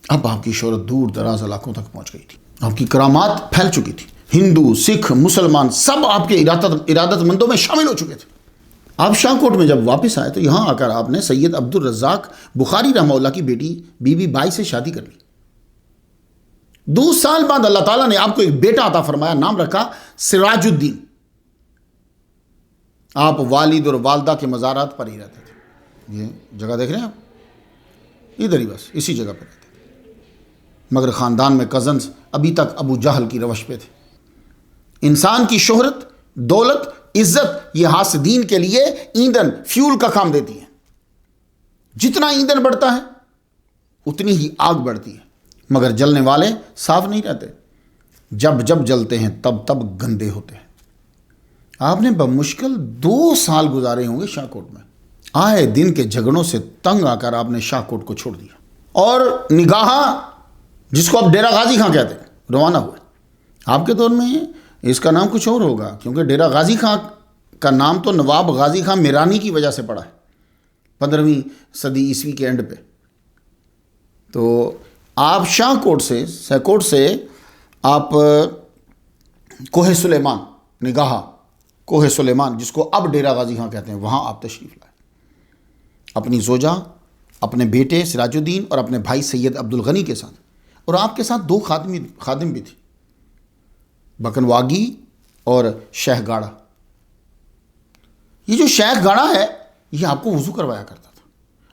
اب آپ کی شہرت دور دراز علاقوں تک پہنچ گئی تھی، آپ کی کرامات پھیل چکی تھی، ہندو، سکھ، مسلمان سب آپ کے ارادت مندوں میں شامل ہو چکے تھے۔ آپ شاہ کوٹ میں جب واپس آئے تو یہاں آ کر آپ نے سید عبدالرزاق بخاری رحمہ اللہ کی بیٹی بی بی بائی سے شادی کر لی۔ 2 سال بعد اللہ تعالیٰ نے آپ کو ایک بیٹا عطا فرمایا، نام رکھا سراج الدین۔ آپ والد اور والدہ کے مزارات پر ہی رہتے تھے، یہ جگہ دیکھ رہے ہیں آپ، ادھر ہی بس اسی جگہ پہ رہتے تھے، مگر خاندان میں کزنز ابھی تک ابو جہل کی روش پہ تھے۔ انسان کی شہرت، دولت، عزت یہ حاسدین کے لیے ایندھن، فیول کا کام دیتی ہے۔ جتنا ایندھن بڑھتا ہے اتنی ہی آگ بڑھتی ہے، مگر جلنے والے صاف نہیں رہتے، جب جب جلتے ہیں تب تب گندے ہوتے ہیں۔ آپ نے بمشکل 2 سال گزارے ہوں گے شاہ کوٹ میں، آئے دن کے جھگڑوں سے تنگ آ کر آپ نے شاہ کوٹ کو چھوڑ دیا اور نگاہ، جس کو آپ ڈیرہ غازی خان کہتے ہیں، روانہ ہوئے۔ آپ کے دور میں اس کا نام کچھ اور ہوگا، کیونکہ ڈیرہ غازی خان کا نام تو نواب غازی خان میرانی کی وجہ سے پڑا ہے 15ویں صدی عیسوی کے اینڈ پہ۔ تو آپ شاہ کوٹ سے، سیکوٹ سے آپ کوہ سلیمان، نگاہ کوہ سلیمان، جس کو اب ڈیرہ غازی خان کہتے ہیں، وہاں آپ تشریف لائے، اپنی زوجہ، اپنے بیٹے سراج الدین اور اپنے بھائی سید عبد الغنی کے ساتھ، اور آپ کے ساتھ 2 خادم بھی تھے، بکنواگی اور شیخ گاڑا۔ یہ جو شیخ گاڑا ہے یہ آپ کو وضو کروایا کرتا تھا،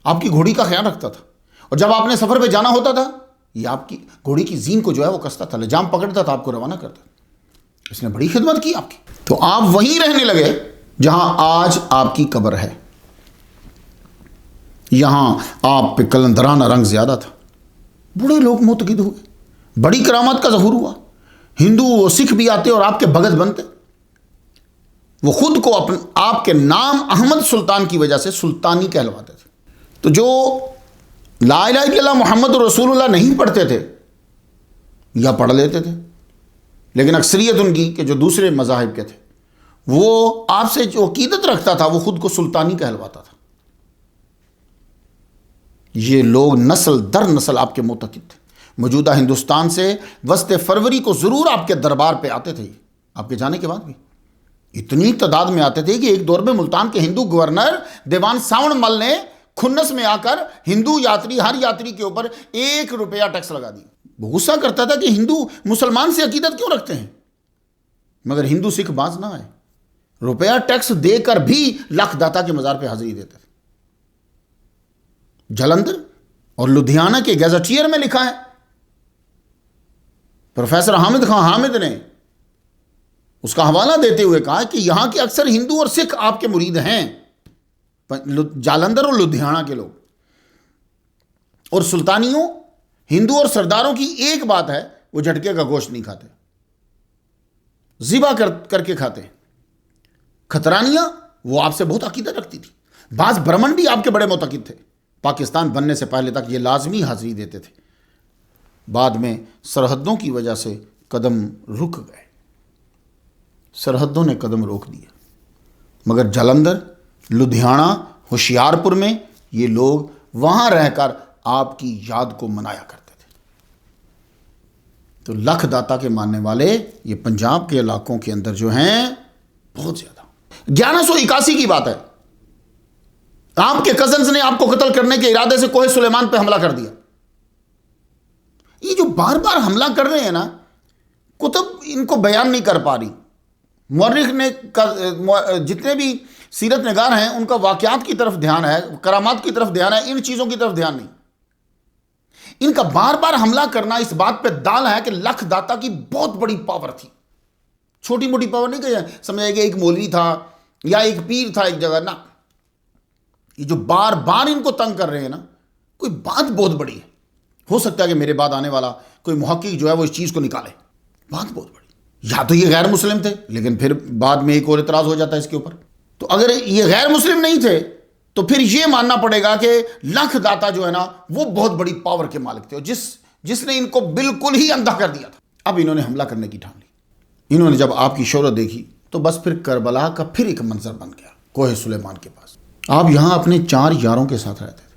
آپ کی گھوڑی کا خیال رکھتا تھا، اور جب آپ نے سفر پہ جانا ہوتا تھا یہ آپ کی گھوڑی کی زین کو جو ہے وہ کستا تھا، لجام پکڑتا تھا، آپ کو روانہ کرتا تھا۔ اس نے بڑی خدمت کی آپ کی۔ تو آپ وہیں رہنے لگے جہاں آج آپ کی قبر ہے۔ یہاں آپ پہ کلندرانہ رنگ زیادہ تھا، بڑے لوگ معتقد ہوئے، بڑی کرامات کا ظہور ہوا، ہندو و سکھ بھی آتے اور آپ کے بھگت بنتے۔ وہ خود کو آپ کے نام احمد سلطان کی وجہ سے سلطانی کہلواتے تھے۔ تو جو لا الہ الا اللہ محمد رسول اللہ نہیں پڑھتے تھے یا پڑھ لیتے تھے، لیکن اکثریت ان کی کہ جو دوسرے مذاہب کے تھے، وہ آپ سے جو عقیدت رکھتا تھا وہ خود کو سلطانی کہلواتا تھا۔ یہ لوگ نسل در نسل آپ کے معتقد تھے۔ موجودہ ہندوستان سے وسط فروری کو ضرور آپ کے دربار پہ آتے تھے، آپ کے جانے کے بعد بھی اتنی تعداد میں آتے تھے کہ ایک دور میں ملتان کے ہندو گورنر دیوان ساون مل نے کھنس میں آ کر ہندو یاتری، ہر یاتری کے اوپر 1 روپیہ ٹیکس لگا دی۔ وہ غصہ کرتا تھا کہ ہندو مسلمان سے عقیدت کیوں رکھتے ہیں، مگر ہندو سکھ باز نہ آئے، روپیہ ٹیکس دے کر بھی لکھ داتا کے مزار پہ حاضری دیتے تھے۔ جلندھر اور لدھیانہ کے گیزٹیئر میں لکھا ہے، پروفیسر حامد خان حامد نے اس کا حوالہ دیتے ہوئے کہا کہ یہاں کے اکثر ہندو اور سکھ آپ کے مرید ہیں، جالندھر اور لدھیانہ کے لوگ۔ اور سلطانیوں، ہندو اور سرداروں کی ایک بات ہے، وہ جھٹکے کا گوشت نہیں کھاتے، ذبح کر کے کھاتے ہیں۔ کھترانیاں وہ آپ سے بہت عقیدت رکھتی تھی، بعض برہمن بھی آپ کے بڑے معتقد تھے۔ پاکستان بننے سے پہلے تک یہ لازمی حاضری دیتے تھے، بعد میں سرحدوں کی وجہ سے قدم رک گئے، سرحدوں نے قدم روک دیا، مگر جلندھر، لدھیانہ، ہوشیارپور میں یہ لوگ وہاں رہ کر آپ کی یاد کو منایا کرتے تھے۔ تو لکھ داتا کے ماننے والے یہ پنجاب کے علاقوں کے اندر جو ہیں بہت زیادہ۔ 1181 کی بات ہے، آپ کے کزنز نے آپ کو قتل کرنے کے ارادے سے کوہ سلیمان پہ حملہ کر دیا۔ یہ جو بار بار حملہ کر رہے ہیں نا، کتب ان کو بیان نہیں کر پا رہی۔ مورخ نے جتنے بھی سیرت نگار ہیں ان کا واقعات کی طرف دھیان ہے، کرامات کی طرف دھیان ہے، ان چیزوں کی طرف دھیان نہیں۔ ان کا بار بار حملہ کرنا اس بات پہ دال ہے کہ لکھ داتا کی بہت بڑی پاور تھی، چھوٹی موٹی پاور نہیں کہ سمجھے کہ ایک مولوی تھا یا ایک پیر تھا ایک جگہ، نہ، یہ جو بار بار ان کو تنگ کر رہے ہیں نا، کوئی بات بہت بڑی ہے۔ ہو سکتا ہے کہ میرے بعد آنے والا کوئی محقق جو ہے وہ اس چیز کو نکالے، بات بہت بڑی۔ یا تو یہ غیر مسلم تھے، لیکن پھر بعد میں ایک اور اعتراض ہو جاتا ہے اس کے اوپر۔ تو اگر یہ غیر مسلم نہیں تھے تو پھر یہ ماننا پڑے گا کہ لکھ داتا جو ہے نا وہ بہت بڑی پاور کے مالک تھے، اور جس نے ان کو بالکل ہی اندھا کر دیا تھا۔ اب انہوں نے حملہ کرنے کی ٹھان لی۔ انہوں نے جب آپ کی شہرت دیکھی تو بس پھر کربلا کا پھر ایک منظر بن گیا، کوہ سلیمان کے پاس۔ آپ یہاں اپنے 4 یاروں کے ساتھ رہتے تھے،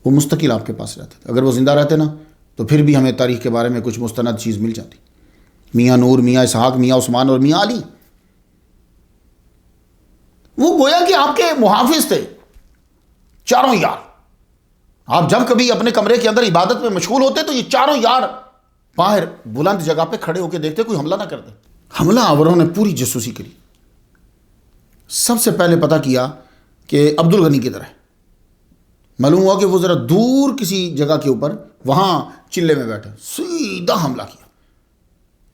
وہ مستقل آپ کے پاس رہتے تھے۔ اگر وہ زندہ رہتے نا تو پھر بھی ہمیں تاریخ کے بارے میں کچھ مستند چیز مل جاتی۔ میاں نور، میاں اسحاق، میاں عثمان اور میاں علی، وہ گویا کہ آپ کے محافظ تھے، 4 یار۔ آپ جب کبھی اپنے کمرے کے اندر عبادت میں مشغول ہوتے تو یہ 4 یار باہر بلند جگہ پہ کھڑے ہو کے دیکھتے کوئی حملہ نہ کر دے. حملہ آوروں نے پوری جاسوسی کری. سب سے پہلے پتہ کیا کہ عبد الغنی کدھر ہے. معلوم ہوا کہ وہ ذرا دور کسی جگہ کے اوپر وہاں چلے میں بیٹھے. سیدھا حملہ کیا.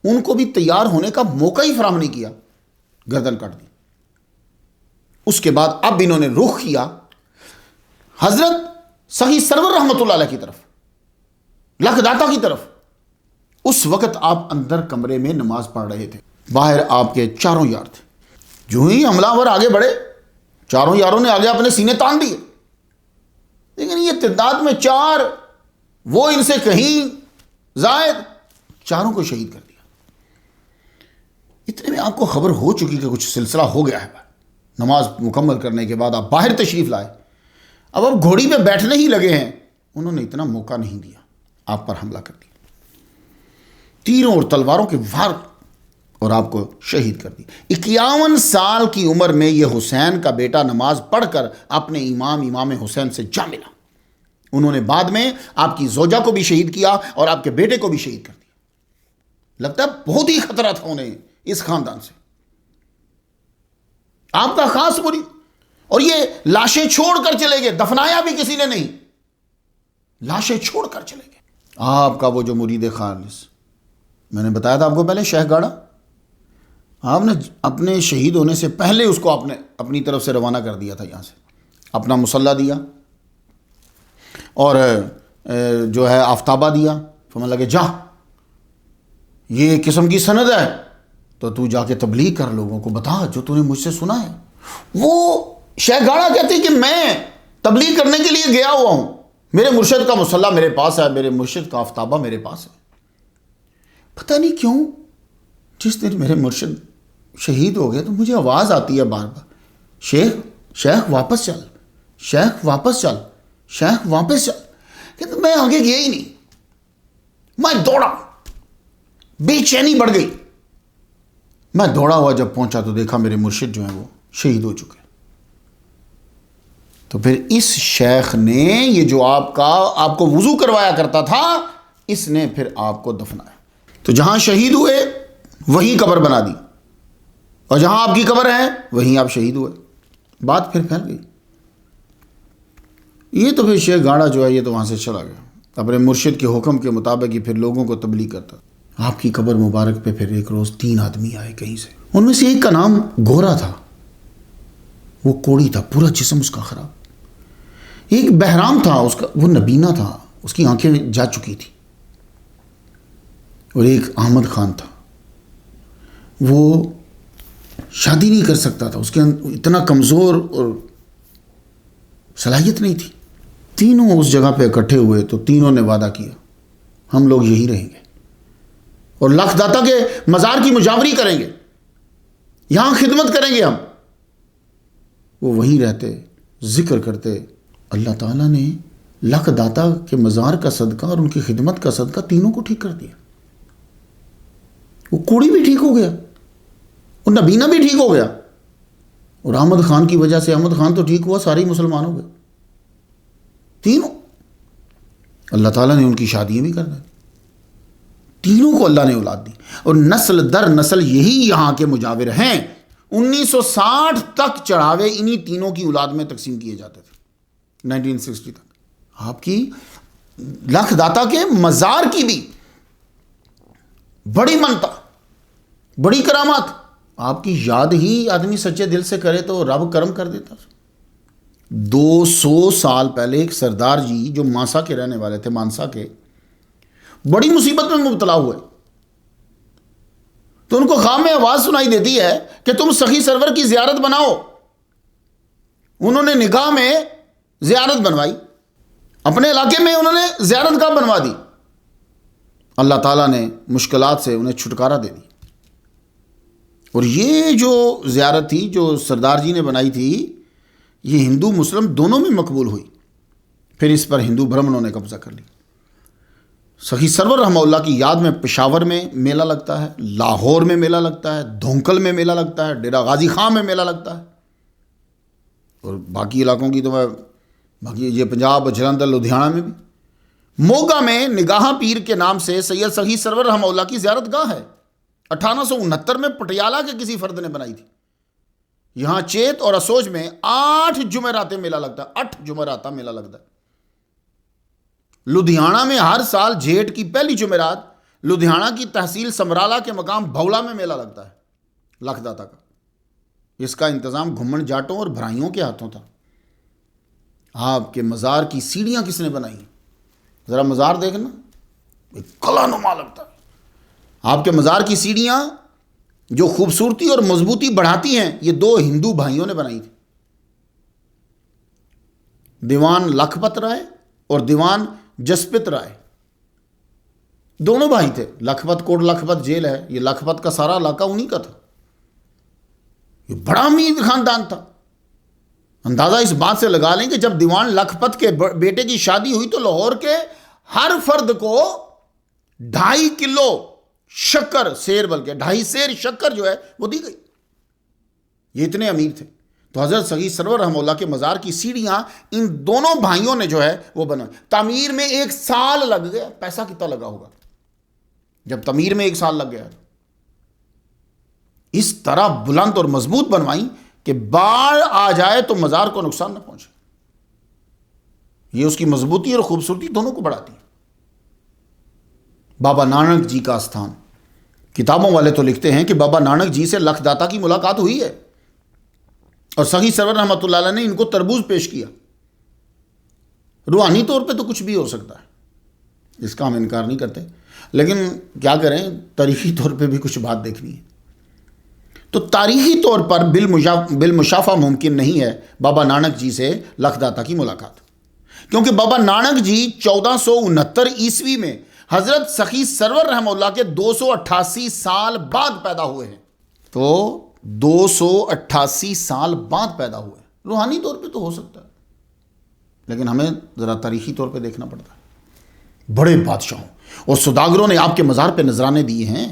ان کو بھی تیار ہونے کا موقع ہی فراہم نہیں کیا, گردن کاٹ دی. اس کے بعد اب انہوں نے رخ کیا حضرت سخی سرور رحمۃ اللہ علیہ کی طرف, لکھ داتا کی طرف. اس وقت آپ اندر کمرے میں نماز پڑھ رہے تھے, باہر آپ کے چاروں یار تھے. جو ہی حملہ آور آگے بڑھے, چاروں یاروں نے آگے اپنے سینے تان دیے, لیکن یہ تعداد میں 4, وہ ان سے کہیں زائد, چاروں کو شہید کر دیا. اتنے میں آپ کو خبر ہو چکی کہ کچھ سلسلہ ہو گیا ہے. نماز مکمل کرنے کے بعد آپ باہر تشریف لائے. اب آپ گھوڑی پہ بیٹھنے ہی لگے ہیں, انہوں نے اتنا موقع نہیں دیا, آپ پر حملہ کر دیا. تیروں اور تلواروں کے وار اور آپ کو شہید کر دی. 51 سال کی عمر میں یہ حسین کا بیٹا نماز پڑھ کر اپنے امام حسین سے جا ملا. انہوں نے بعد میں آپ کی زوجہ کو بھی شہید کیا اور آپ کے بیٹے کو بھی شہید کر دیا. لگتا ہے بہت ہی خطرہ تھا انہیں اس خاندان سے, آپ کا خاص مرید. اور یہ لاشیں چھوڑ کر چلے گئے, دفنایا بھی کسی نے نہیں, لاشیں چھوڑ کر چلے گئے. آپ کا وہ جو مرید خالص میں نے بتایا تھا آپ کو پہلے, شیخ گاڑا, آپ نے اپنے شہید ہونے سے پہلے اس کو اپنی طرف سے روانہ کر دیا تھا. یہاں سے اپنا مسلح دیا اور جو ہے آفتابہ دیا. فرمانے لگے جا, یہ قسم کی سند ہے تو تو جا کے تبلیغ کر, لوگوں کو بتا جو تو نے مجھ سے سنا ہے. وہ شیخ گاڑا کہتے کہ میں تبلیغ کرنے کے لیے گیا ہوا ہوں, میرے مرشد کا مسلح میرے پاس ہے, میرے مرشد کا آفتابہ میرے پاس ہے. پتہ نہیں کیوں جس دن میرے مرشد شہید ہو گئے تو مجھے آواز آتی ہے بار بار, شیخ واپس چل, شیخ واپس چل, شیخ واپس چل. کہ میں آگے گیا ہی نہیں, میں دوڑا, بے چینی بڑھ گئی. میں دوڑا ہوا جب پہنچا تو دیکھا میرے مرشد جو ہیں وہ شہید ہو چکے. تو پھر اس شیخ نے یہ جو آپ کو وضو کروایا کرتا تھا, اس نے پھر آپ کو دفنایا. تو جہاں شہید ہوئے وہیں قبر بنا دی, اور جہاں آپ کی قبر ہے وہیں آپ شہید ہوئے. بات پھر پھیل گئی. یہ تو پھر شیخ گاڑا جو ہے یہ تو وہاں سے چلا گیا, اپنے مرشد کے حکم کے مطابق ہی پھر لوگوں کو تبلیغ کرتا. آپ کی قبر مبارک پہ پھر ایک روز 3 آدمی آئے کہیں سے. ان میں سے ایک کا نام گورا تھا, وہ کوڑی تھا, پورا جسم اس کا خراب. ایک بہرام تھا, اس کا وہ نبینا تھا, اس کی آنکھیں جا چکی تھی. اور ایک احمد خان تھا, وہ شادی نہیں کر سکتا تھا, اس کے اتنا کمزور اور صلاحیت نہیں تھی. تینوں اس جگہ پہ اکٹھے ہوئے تو تینوں نے وعدہ کیا ہم لوگ یہی رہیں گے اور لکھ داتا کے مزار کی مجاوری کریں گے, یہاں خدمت کریں گے ہم. وہ وہیں رہتے, ذکر کرتے. اللہ تعالیٰ نے لکھ داتا کے مزار کا صدقہ اور ان کی خدمت کا صدقہ تینوں کو ٹھیک کر دیا. وہ کوڑی بھی ٹھیک ہو گیا, اور نبینا بھی ٹھیک ہو گیا, اور احمد خان کی وجہ سے, احمد خان تو ٹھیک ہوا, سارے مسلمان ہو گئے تینوں. اللہ تعالیٰ نے ان کی شادیاں بھی کر دی, تینوں کو اللہ نے اولاد دی, اور نسل در نسل یہی یہاں کے مجاور ہیں. 1960 تک چڑھاوے انہی تینوں کی اولاد میں تقسیم کیے جاتے تھے, 1960 تک. آپ کی لکھ داتا کے مزار کی بھی بڑی منتا, بڑی کرامات. آپ کی یاد ہی آدمی سچے دل سے کرے تو رب کرم کر دیتا. 200 سال پہلے ایک سردار جی جو مانسا کے رہنے والے تھے, مانسا کے, بڑی مصیبت میں مبتلا ہوئے. تو ان کو خواب میں آواز سنائی دیتی ہے کہ تم سخی سرور کی زیارت بناؤ. انہوں نے نگاہ میں زیارت بنوائی, اپنے علاقے میں انہوں نے زیارت گاہ بنوا دی. اللہ تعالیٰ نے مشکلات سے انہیں چھٹکارا دے دی. اور یہ جو زیارت تھی جو سردار جی نے بنائی تھی, یہ ہندو مسلم دونوں میں مقبول ہوئی. پھر اس پر ہندو برہمنوں نے قبضہ کر لی. سخی سرور رحمہ اللہ کی یاد میں پشاور میں میلہ لگتا ہے, لاہور میں میلہ لگتا ہے, دھونکل میں میلہ لگتا ہے, ڈیرہ غازی خان میں میلہ لگتا ہے, اور باقی علاقوں کی تو میں باقی یہ پنجاب, جلندھر, لدھیانہ میں بھی. موگا میں نگاہ پیر کے نام سے سید سخی سرور رحمہ اللہ کی زیارت گاہ ہے، 1869 میں پٹیالہ کے کسی فرد نے بنائی تھی۔ یہاں چیت اور اسوج میں 8 جمعراتیں میلہ لگتا ہے، 8 جمعراتہ میلہ لگتا ہے۔ لدھیانہ میں ہر سال جیٹھ کی پہلی جمعرات لدھیانہ کی تحصیل سمرالہ کے مقام بھولا میں میلہ لگتا ہے لکھ داتا کا۔ اس کا انتظام گھمن جاٹوں اور بھرائیوں کے ہاتھوں تھا۔ آپ کے مزار کی سیڑھیاں کس نے بنائی؟ ذرا مزار دیکھنا، ایک قلعہ نما لگتا ہے۔ آپ کے مزار کی سیڑھیاں جو خوبصورتی اور مضبوطی بڑھاتی ہیں، یہ 2 ہندو بھائیوں نے بنائی تھی، دیوان لکھپت رائے اور دیوان جسپت رائے۔ دونوں بھائی تھے۔ لکھپت کوٹ لکھپت جیل ہے، یہ لکھپت کا سارا علاقہ انہی کا تھا۔ یہ بڑا امیر خاندان تھا۔ اندازہ اس بات سے لگا لیں کہ جب دیوان لکھپت کے بیٹے کی شادی ہوئی تو لاہور کے ہر فرد کو 2.5 کلو شکر، سیر، بلکہ 2.5 سیر شکر جو ہے وہ دی گئی۔ یہ اتنے امیر تھے۔ تو حضرت سخی سرور رحمہ اللہ کے مزار کی سیڑھیاں ان دونوں بھائیوں نے جو ہے وہ بنائی۔ تعمیر میں 1 سال لگ گیا۔ پیسہ کتنا لگا ہوگا جب تعمیر میں 1 سال لگ گیا؟ اس طرح بلند اور مضبوط بنوائی کہ باڑھ آ جائے تو مزار کو نقصان نہ پہنچے۔ یہ اس کی مضبوطی اور خوبصورتی دونوں کو بڑھاتی ہے۔ بابا نانک جی کا استھان، کتابوں والے تو لکھتے ہیں کہ بابا نانک جی سے لکھ داتا کی ملاقات ہوئی ہے اور سخی سرور رحمۃ اللہ علیہ نے ان کو تربوز پیش کیا۔ روحانی طور پہ تو کچھ بھی ہو سکتا ہے، اس کا ہم انکار نہیں کرتے، لیکن کیا کریں، تاریخی طور پہ بھی کچھ بات دیکھنی ہے۔ تو تاریخی طور پر بالمشافہ ممکن نہیں ہے بابا نانک جی سے لکھ داتا کی ملاقات، کیونکہ بابا نانک جی 1469 عیسوی میں حضرت سخی سرور رحمہ اللہ کے 288 سال بعد پیدا ہوئے ہیں۔ تو 288 سال بعد پیدا ہوئے ہیں۔ روحانی طور پہ تو ہو سکتا ہے، لیکن ہمیں ذرا تاریخی طور پہ دیکھنا پڑتا ہے۔ بڑے بادشاہوں اور سوداگروں نے آپ کے مزار پہ نذرانے دیے ہیں۔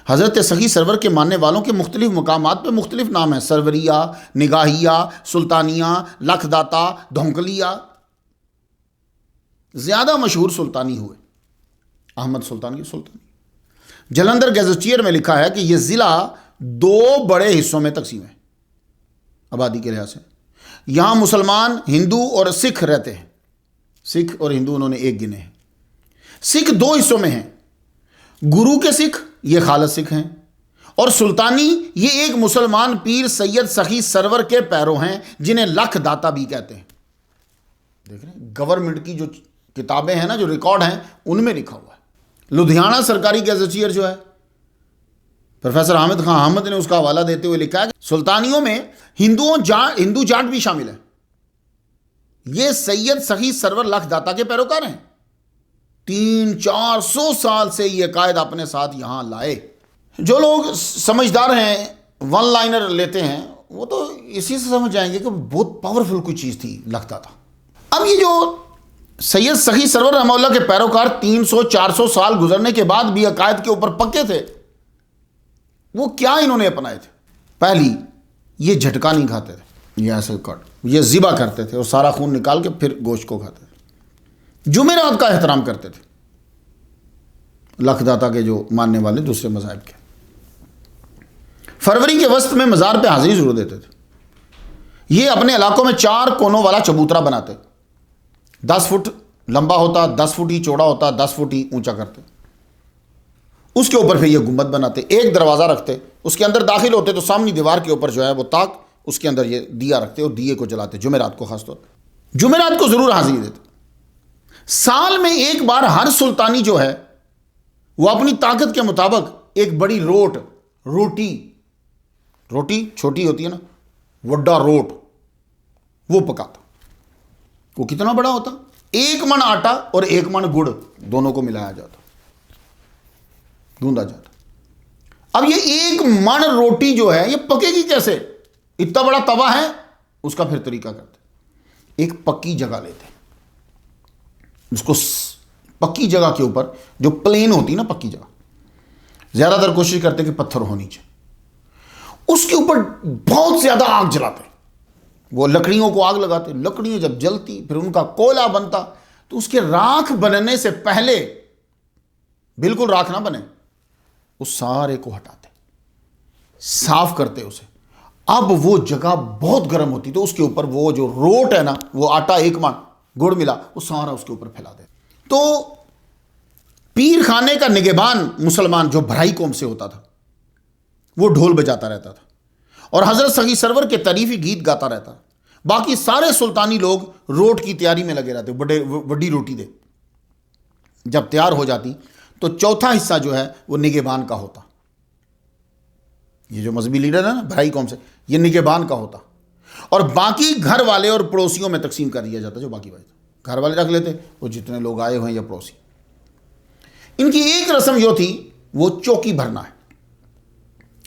حضرت سخی سرور کے ماننے والوں کے مختلف مقامات پہ مختلف نام ہیں، سروریہ، نگاہیہ، سلطانیہ، لکھ داتا، دھونکلیہ۔ زیادہ مشہور سلطانی ہوئے احمد سلطانی۔ جلندر گیزٹیئر میں لکھا ہے کہ یہ ضلع 2 بڑے حصوں میں تقسیم ہے آبادی کے لحاظ سے۔ یہاں مسلمان، ہندو اور سکھ رہتے ہیں۔ سکھ اور ہندو انہوں نے ایک گنے ہیں۔ سکھ 2 حصوں میں ہیں، گرو کے سکھ، یہ خالص سکھ ہیں، اور سلطانی، یہ ایک مسلمان پیر سید سخی سرور کے پیرو ہیں جنہیں لکھ داتا بھی کہتے ہیں۔ دیکھ رہے ہیں گورنمنٹ کی جو کتابیں ہیں نا، جو ریکارڈ ہیں، ان میں لکھا ہوا ہے۔ لدھیانہ سرکاری گیزٹیئر جو ہے پروفیسر حامد خان احمد نے اس کا حوالہ دیتے ہوئے لکھا ہے کہ سلطانیوں میں ہندو جاٹ بھی شامل ہیں۔ یہ سید سخی سرور لکھ داتا کے پیروکار ہیں۔ 300-400 سال سے یہ قائد اپنے ساتھ یہاں لائے۔ جو لوگ سمجھدار ہیں، 1 لائنر لیتے ہیں، وہ تو اسی سے سمجھ جائیں گے کہ بہت پاورفل کوئی چیز تھی لکھ داتا۔ اب یہ جو سید سخی سرور رحمہ اللہ کے پیروکار 300-400 سال گزرنے کے بعد بھی عقائد کے اوپر پکے تھے، وہ کیا انہوں نے اپنائے تھے؟ پہلی، یہ جھٹکا نہیں کھاتے تھے، یہ ایسے یہ ذبح کرتے تھے اور سارا خون نکال کے پھر گوشت کو کھاتے تھے۔ جمعرات کا احترام کرتے تھے، لکھ داتا کے جو ماننے والے دوسرے مذاہب کے۔ فروری کے وسط میں مزار پہ حاضری ضرور دیتے تھے۔ یہ اپنے علاقوں میں 4 کونوں والا چبوترا بناتے، 10 فٹ لمبا ہوتا، 10 فٹ ہی چوڑا ہوتا، 10 فٹ ہی اونچا کرتے۔ اس کے اوپر پھر یہ گنبد بناتے، ایک دروازہ رکھتے، اس کے اندر داخل ہوتے تو سامنی دیوار کے اوپر جو ہے وہ تاک، اس کے اندر یہ دیا رکھتے اور دیے کو جلاتے، جمعرات کو خاص طور پہ۔ جمعرات کو ضرور حاضری دیتے۔ سال میں ایک بار ہر سلطانی جو ہے وہ اپنی طاقت کے مطابق ایک بڑی روٹی چھوٹی ہوتی ہے نا، وڈا روٹ، وہ پکاتا۔ وہ کتنا بڑا ہوتا؟ 1 من آٹا اور 1 من گڑ دونوں کو ملایا جاتا، گوندا جاتا۔ اب یہ 1 من روٹی جو ہے یہ پکے گی کیسے؟ اتنا بڑا توا ہے، اس کا پھر طریقہ کرتے، ایک پکی جگہ لیتے، اس کو پکی جگہ کے اوپر جو پلین ہوتی نا، پکی جگہ، زیادہ تر کوشش کرتے کہ پتھر ہونی چاہیے، اس کے اوپر بہت زیادہ آگ جلاتے۔ وہ لکڑیوں کو آگ لگاتے، لکڑیاں جب جلتی پھر ان کا کوئلہ بنتا، تو اس کے راکھ بننے سے پہلے بالکل راکھ نہ بنے، اس سارے کو ہٹاتے، صاف کرتے اسے. اب وہ جگہ بہت گرم ہوتی تو اس کے اوپر وہ جو روٹ ہے نا، وہ آٹا ایک من گڑ ملا، وہ سارا اس کے اوپر پھیلا دے. تو پیر خانے کا نگہبان مسلمان جو بھرائی قوم سے ہوتا تھا وہ ڈھول بجاتا رہتا تھا اور حضرت سخی سرور کے تعریفی گیت گاتا رہتا. باقی سارے سلطانی لوگ روٹ کی تیاری میں لگے رہتے، بڑی روٹی دے. جب تیار ہو جاتی تو چوتھا حصہ جو ہے وہ نگہبان کا ہوتا. یہ جو مذہبی لیڈر ہے نا بھرائی قوم سے، یہ نگہبان کا ہوتا، اور باقی گھر والے اور پڑوسیوں میں تقسیم کر دیا جاتا. جو باقی بچتا گھر والے رکھ لیتے، وہ جتنے لوگ آئے ہوئے یا پڑوسی. ان کی ایک رسم جو تھی وہ چوکی بھرنا ہے.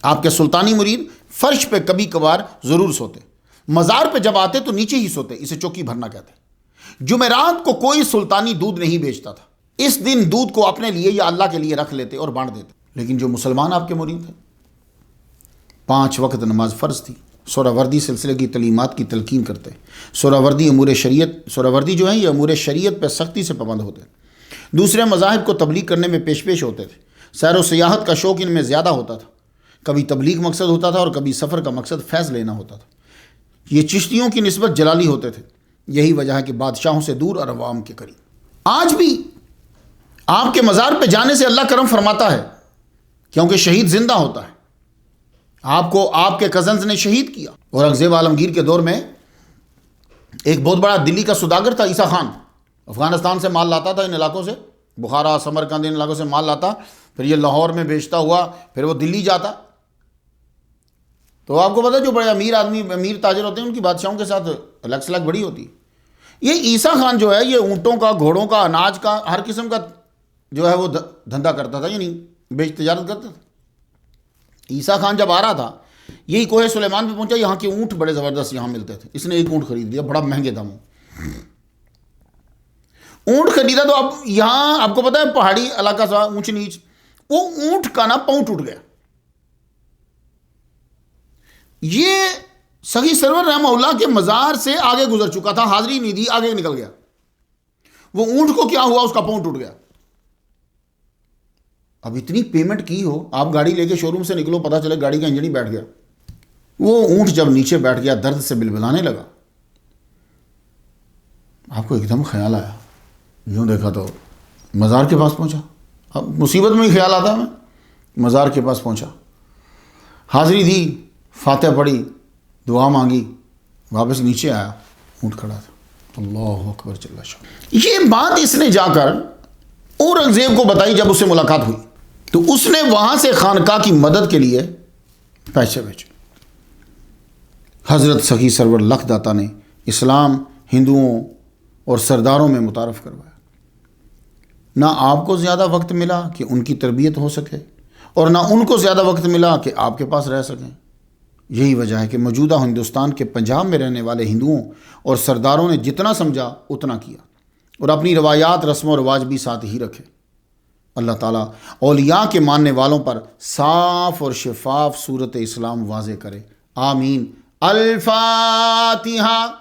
آپ کے سلطانی مرید فرش پہ کبھی کبھار ضرور سوتے، مزار پہ جب آتے تو نیچے ہی سوتے، اسے چوکی بھرنا کہتے. جمعرات کو کوئی سلطانی دودھ نہیں بیچتا تھا، اس دن دودھ کو اپنے لیے یا اللہ کے لیے رکھ لیتے اور بانٹ دیتے. لیکن جو مسلمان آپ کے مرید تھے، 5 وقت نماز فرض تھی، سورہ وردی سلسلے کی تعلیمات کی تلقین کرتے. سورہ وردی جو ہیں یہ امور شریعت پہ سختی سے پابند ہوتے. دوسرے مذاہب کو تبلیغ کرنے میں پیش ہوتے تھے. سیر و سیاحت کا شوق ان میں زیادہ ہوتا تھا. کبھی تبلیغ مقصد ہوتا تھا اور کبھی سفر کا مقصد فیض لینا ہوتا تھا. یہ چشتیوں کی نسبت جلالی ہوتے تھے. یہی وجہ ہے کہ بادشاہوں سے دور اور عوام کے قریب. آج بھی آپ کے مزار پہ جانے سے اللہ کرم فرماتا ہے، کیونکہ شہید زندہ ہوتا ہے. آپ کو آپ کے کزنز نے شہید کیا. اورنگزیب عالمگیر کے دور میں ایک بہت بڑا دلی کا سوداگر تھا عیسیٰ خان. افغانستان سے مال لاتا تھا، ان علاقوں سے، بخارا، سمرقند، ان علاقوں سے مال لاتا، پھر یہ لاہور میں بیچتا ہوا، پھر وہ دلی جاتا. تو آپ کو پتا جو بڑے امیر آدمی، امیر تاجر ہوتے ہیں، ان کی بادشاہوں کے ساتھ الگ سلگ بڑی ہوتی. یہ عیسیٰ خان جو ہے یہ اونٹوں کا، گھوڑوں کا، اناج کا، ہر قسم کا جو ہے وہ دھندا کرتا تھا، یعنی بیچ تجارت کرتا تھا. عیسیٰ خان جب آ رہا تھا یہی کوہ سلیمان پہ پہنچا، یہاں کے اونٹ بڑے زبردست یہاں ملتے تھے. اس نے ایک اونٹ خرید لیا، بڑا مہنگے داموں اونٹ خریدا. تو اب یہاں آپ کو پتا ہے پہاڑی علاقہ سا، اونچ نیچ، وہ اونٹ کا نا پاؤں ٹوٹ گیا. یہ سخی سرور رحمہ اللہ کے مزار سے آگے گزر چکا تھا، حاضری نہیں دی، آگے نکل گیا. وہ اونٹ کو کیا ہوا، اس کا پاؤں ٹوٹ گیا. اب اتنی پیمنٹ کی ہو، آپ گاڑی لے کے شو روم سے نکلو، پتا چلے گاڑی کا انجن ہی بیٹھ گیا. وہ اونٹ جب نیچے بیٹھ گیا، درد سے بلبلانے لگا. آپ کو ایک دم خیال آیا، یوں دیکھا تو مزار کے پاس پہنچا. اب مصیبت میں ہی خیال آتا ہے. مزار کے پاس پہنچا، حاضری دی، فاتحہ پڑھی، دعا مانگی، واپس نیچے آیا، اونٹ کھڑا تھا. اللہ اکبر جل شانہ. یہ بات اس نے جا کر اورنگزیب کو بتائی. جب اس سے ملاقات ہوئی تو اس نے وہاں سے خانقاہ کی مدد کے لیے پیسے بھیجے. حضرت سخی سرور لکھ داتا نے اسلام ہندوؤں اور سرداروں میں متعارف کروایا. نہ آپ کو زیادہ وقت ملا کہ ان کی تربیت ہو سکے، اور نہ ان کو زیادہ وقت ملا کہ آپ کے پاس رہ سکیں. یہی وجہ ہے کہ موجودہ ہندوستان کے پنجاب میں رہنے والے ہندوؤں اور سرداروں نے جتنا سمجھا اتنا کیا، اور اپنی روایات، رسم و رواج بھی ساتھ ہی رکھے. اللہ تعالیٰ اولیاء کے ماننے والوں پر صاف اور شفاف صورت اسلام واضح کرے. آمین. الفاتحہ.